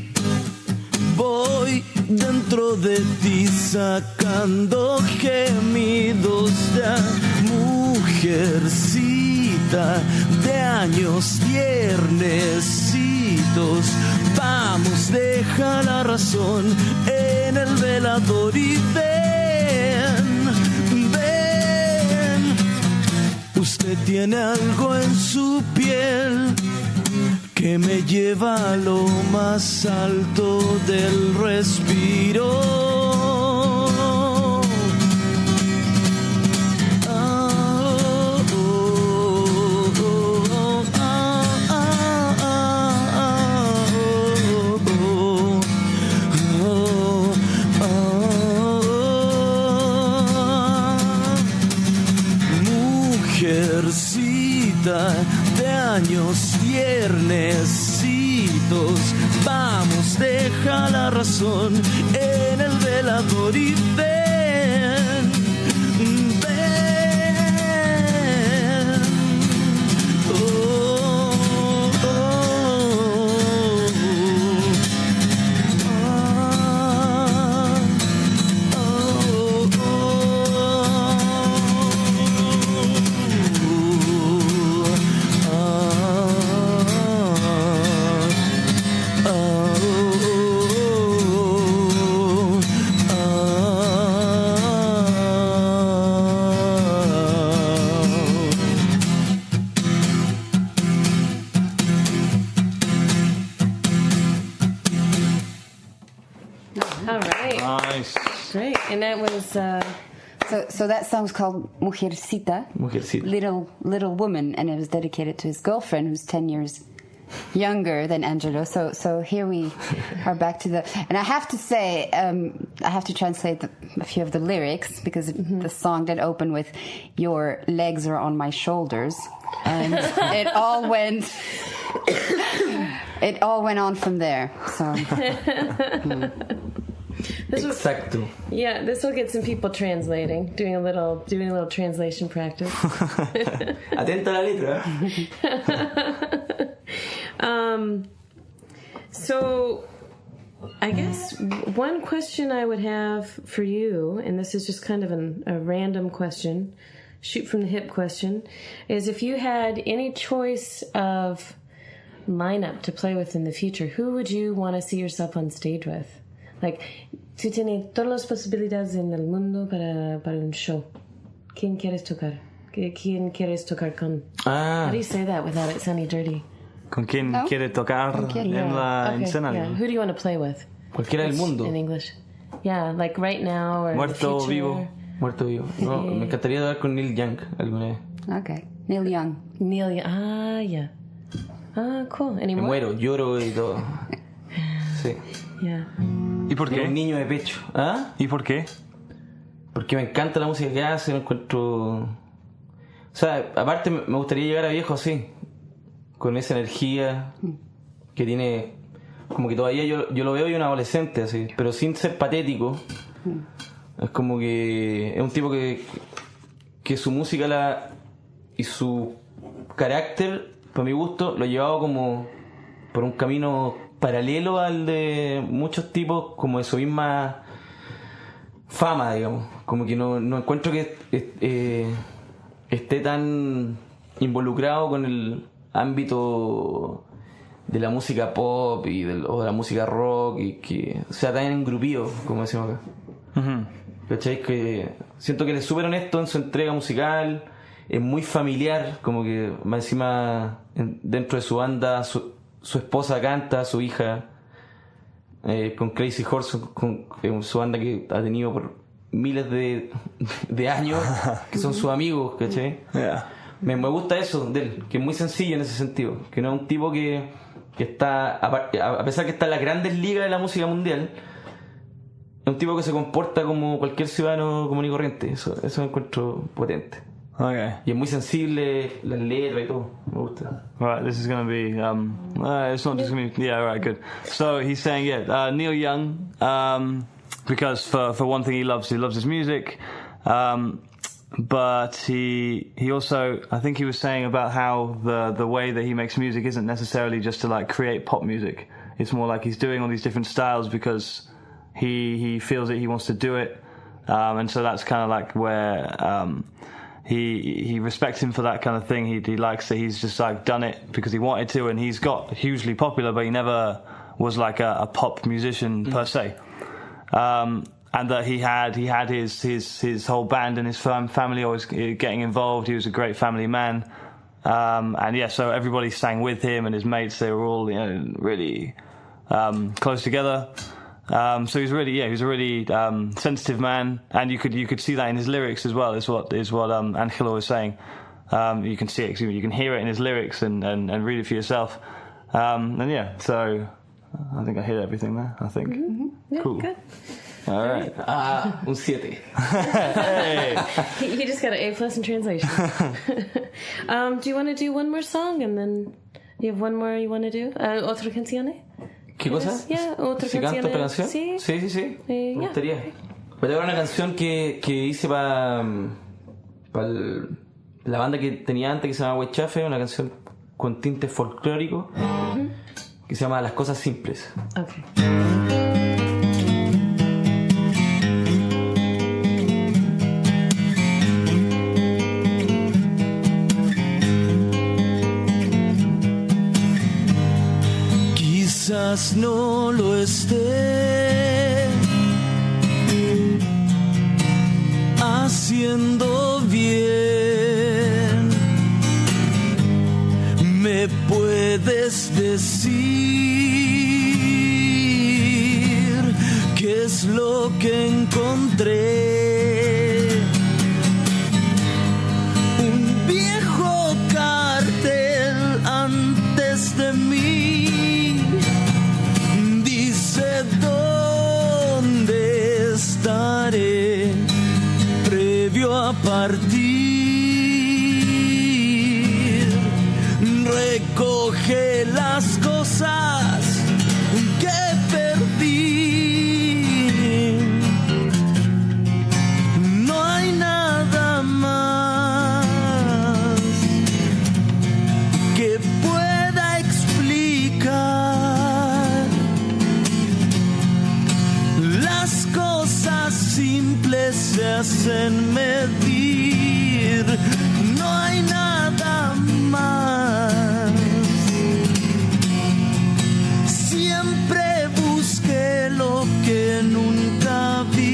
[SPEAKER 5] dentro de ti sacando gemidos de mujercita de años tiernecitos. Vamos, deja la razón en el velador y ven. Usted tiene algo en su piel que me lleva a lo más alto del respiro. Mujercita de años tiernecitos, vamos, deja la razón en el velador y ven.
[SPEAKER 1] And that was
[SPEAKER 3] so that song's called Mujercita,
[SPEAKER 2] Mujercita.
[SPEAKER 3] little woman, and it was dedicated to his girlfriend who's 10 years younger than Angelo. So here we are back to the... And I have to say, I have to translate a few of the lyrics, because the song did open with "Your legs are on my shoulders," and it all went on from there. So
[SPEAKER 2] Exacto.
[SPEAKER 1] Yeah, this will get some people translating, doing a little translation practice.
[SPEAKER 2] Atenta a la letra.
[SPEAKER 1] So I guess one question I would have for you, and this is just kind of a random question, shoot from the hip question, is if you had any choice of lineup to play with in the future, who would you want to see yourself on stage with? Like, tú tienes todas las posibilidades en el mundo para un show. ¿Quién quieres tocar? ¿Quién quieres tocar con? How do you say that without it sounding dirty?
[SPEAKER 4] ¿Con quién quiere tocar en la escenario?
[SPEAKER 1] Yeah. Who do you want to play with?
[SPEAKER 2] Cualquiera del mundo.
[SPEAKER 1] In English. Yeah, like right now or
[SPEAKER 4] Muerto,
[SPEAKER 1] in the future.
[SPEAKER 4] vivo.
[SPEAKER 2] Muerto vivo. No, me encantaría tocar con Neil Young alguna vez.
[SPEAKER 3] okay, Neil Young.
[SPEAKER 1] Neil Young. Ah, yeah. Ah, cool.
[SPEAKER 2] Me
[SPEAKER 1] Anymore?
[SPEAKER 2] muero, lloro y todo. Sí.
[SPEAKER 1] Yeah.
[SPEAKER 4] ¿Y por
[SPEAKER 2] Tengo
[SPEAKER 4] qué?
[SPEAKER 2] un niño de pecho. ¿Ah?
[SPEAKER 4] ¿Y por qué?
[SPEAKER 2] Porque me encanta la música que hace, lo encuentro... O sea, aparte me gustaría llegar a viejo así, con esa energía que tiene... Como que todavía yo lo veo y un adolescente así, pero sin ser patético. Es como que es un tipo que su música y su carácter, por mi gusto, lo ha llevado como por un camino paralelo al de muchos tipos como de su misma fama, digamos. Como que no encuentro que esté tan involucrado con el ámbito de la música pop o de la música rock, y que sea tan engrupido, como decimos acá. ¿Cachai? Que siento que él es súper honesto en su entrega musical, es muy familiar, como que más encima dentro de su banda su esposa canta, su hija con Crazy Horse, con su banda que ha tenido por miles de años, que son sus amigos, ¿cachai?
[SPEAKER 4] Yeah.
[SPEAKER 2] Me gusta eso de él, que es muy sencillo en ese sentido, que no es un tipo que está, a pesar que está en las grandes ligas de la música mundial, es un tipo que se comporta como cualquier ciudadano común y corriente. Eso lo encuentro potente.
[SPEAKER 4] Okay.
[SPEAKER 2] Y es muy sensible, las letras y todo. Me gusta.
[SPEAKER 4] Right, this is going to be, it's not just going to be, yeah, right, good. So he's saying, Neil Young, because for one thing he loves his music, but he also, I think he was saying about how the way that he makes music isn't necessarily just to like create pop music. It's more like he's doing all these different styles because he feels that he wants to do it, and so that's kind of like where he respects him for that kind of thing. He likes that he's just like done it because he wanted to, and he's got hugely popular, but he never was like a pop musician per se. And that he had his whole band and his family always getting involved. He was a great family man, and yeah, so everybody sang with him, and his mates, they were all really close together. So he's a really sensitive man, and you could see that in his lyrics as well. Is what Angelo was saying. You can see it, you can hear it in his lyrics and read it for yourself. And yeah, so I think I hit everything there. I think.
[SPEAKER 1] Mm-hmm. Yeah,
[SPEAKER 4] cool.
[SPEAKER 1] Good.
[SPEAKER 2] All right. Un 7.
[SPEAKER 4] Hey.
[SPEAKER 1] He just got an A+ in translation. Do you want to do one more song, and then you have one more you want to do? Otra canción?
[SPEAKER 2] ¿Qué cosa?
[SPEAKER 1] Yeah, otra
[SPEAKER 2] ¿Si canto otra canción?
[SPEAKER 1] Sí.
[SPEAKER 2] Sí. Me
[SPEAKER 1] Yeah.
[SPEAKER 2] gustaría. Voy a tocar una canción que hice para la banda que tenía antes, que se llama Huechafe, una canción con tintes folclóricos, que se llama Las Cosas Simples.
[SPEAKER 1] Okay.
[SPEAKER 5] Quizás no lo esté haciendo bien. Me puedes decir qué es lo que encontré. Un viejo cartel antes de mí. partir. Recoge las cosas que perdí. No hay nada más que pueda explicar. Las cosas simples se hacen medir. No hay nada más. Siempre busqué lo que nunca vi.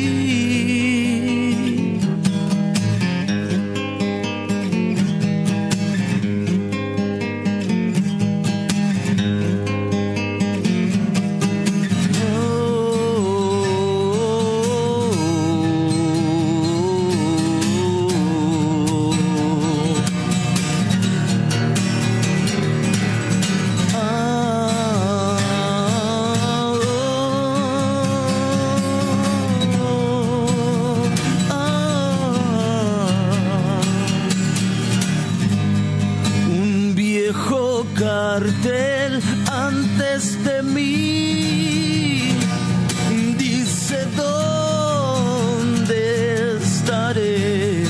[SPEAKER 5] Cartel antes de mí dice dónde estaré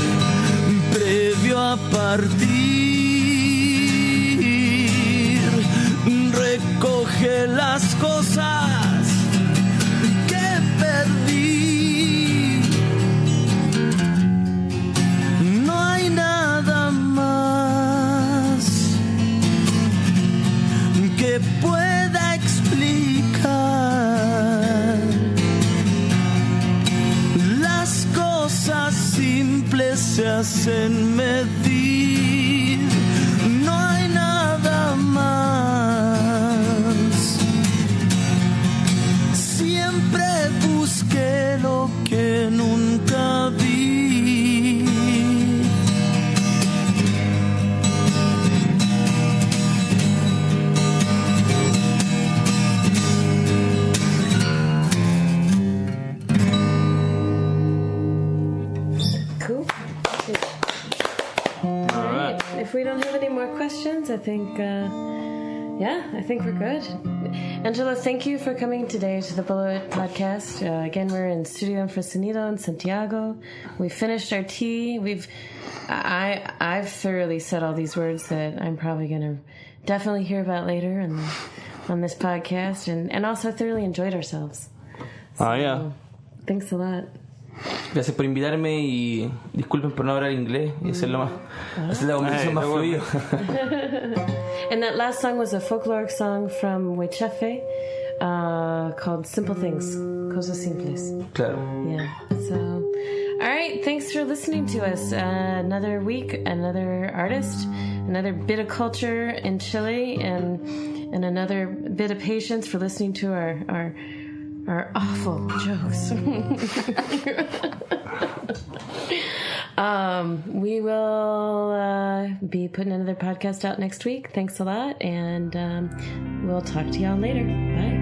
[SPEAKER 5] previo a partir. Recoge las cosas que perdí. No hay nada más que pueda explicar. Las cosas simples se hacen medir. No hay nada más. Siempre busqué lo que nunca vi.
[SPEAKER 1] If we don't have any more questions, I think, I think we're good. Angelo, thank you for coming today to the Below It podcast. Again, we're in Studio Infrasondido in Santiago. We finished our tea. I've thoroughly said all these words that I'm probably going to definitely hear about later on this podcast, and also thoroughly enjoyed ourselves. So, thanks a lot.
[SPEAKER 2] Gracias por invitarme y disculpen por no hablar inglés y hacerlo más, hacer la conversación más fluida.
[SPEAKER 1] And that last song was a folkloric song from Huechafe called Simple Things, Cosas Simples.
[SPEAKER 2] Claro.
[SPEAKER 1] Yeah. So, all right. Thanks for listening to us. Another week, another artist, another bit of culture in Chile, and another bit of patience for listening to our awful jokes. We will be putting another podcast out next week. Thanks a lot, and we'll talk to y'all later. Bye.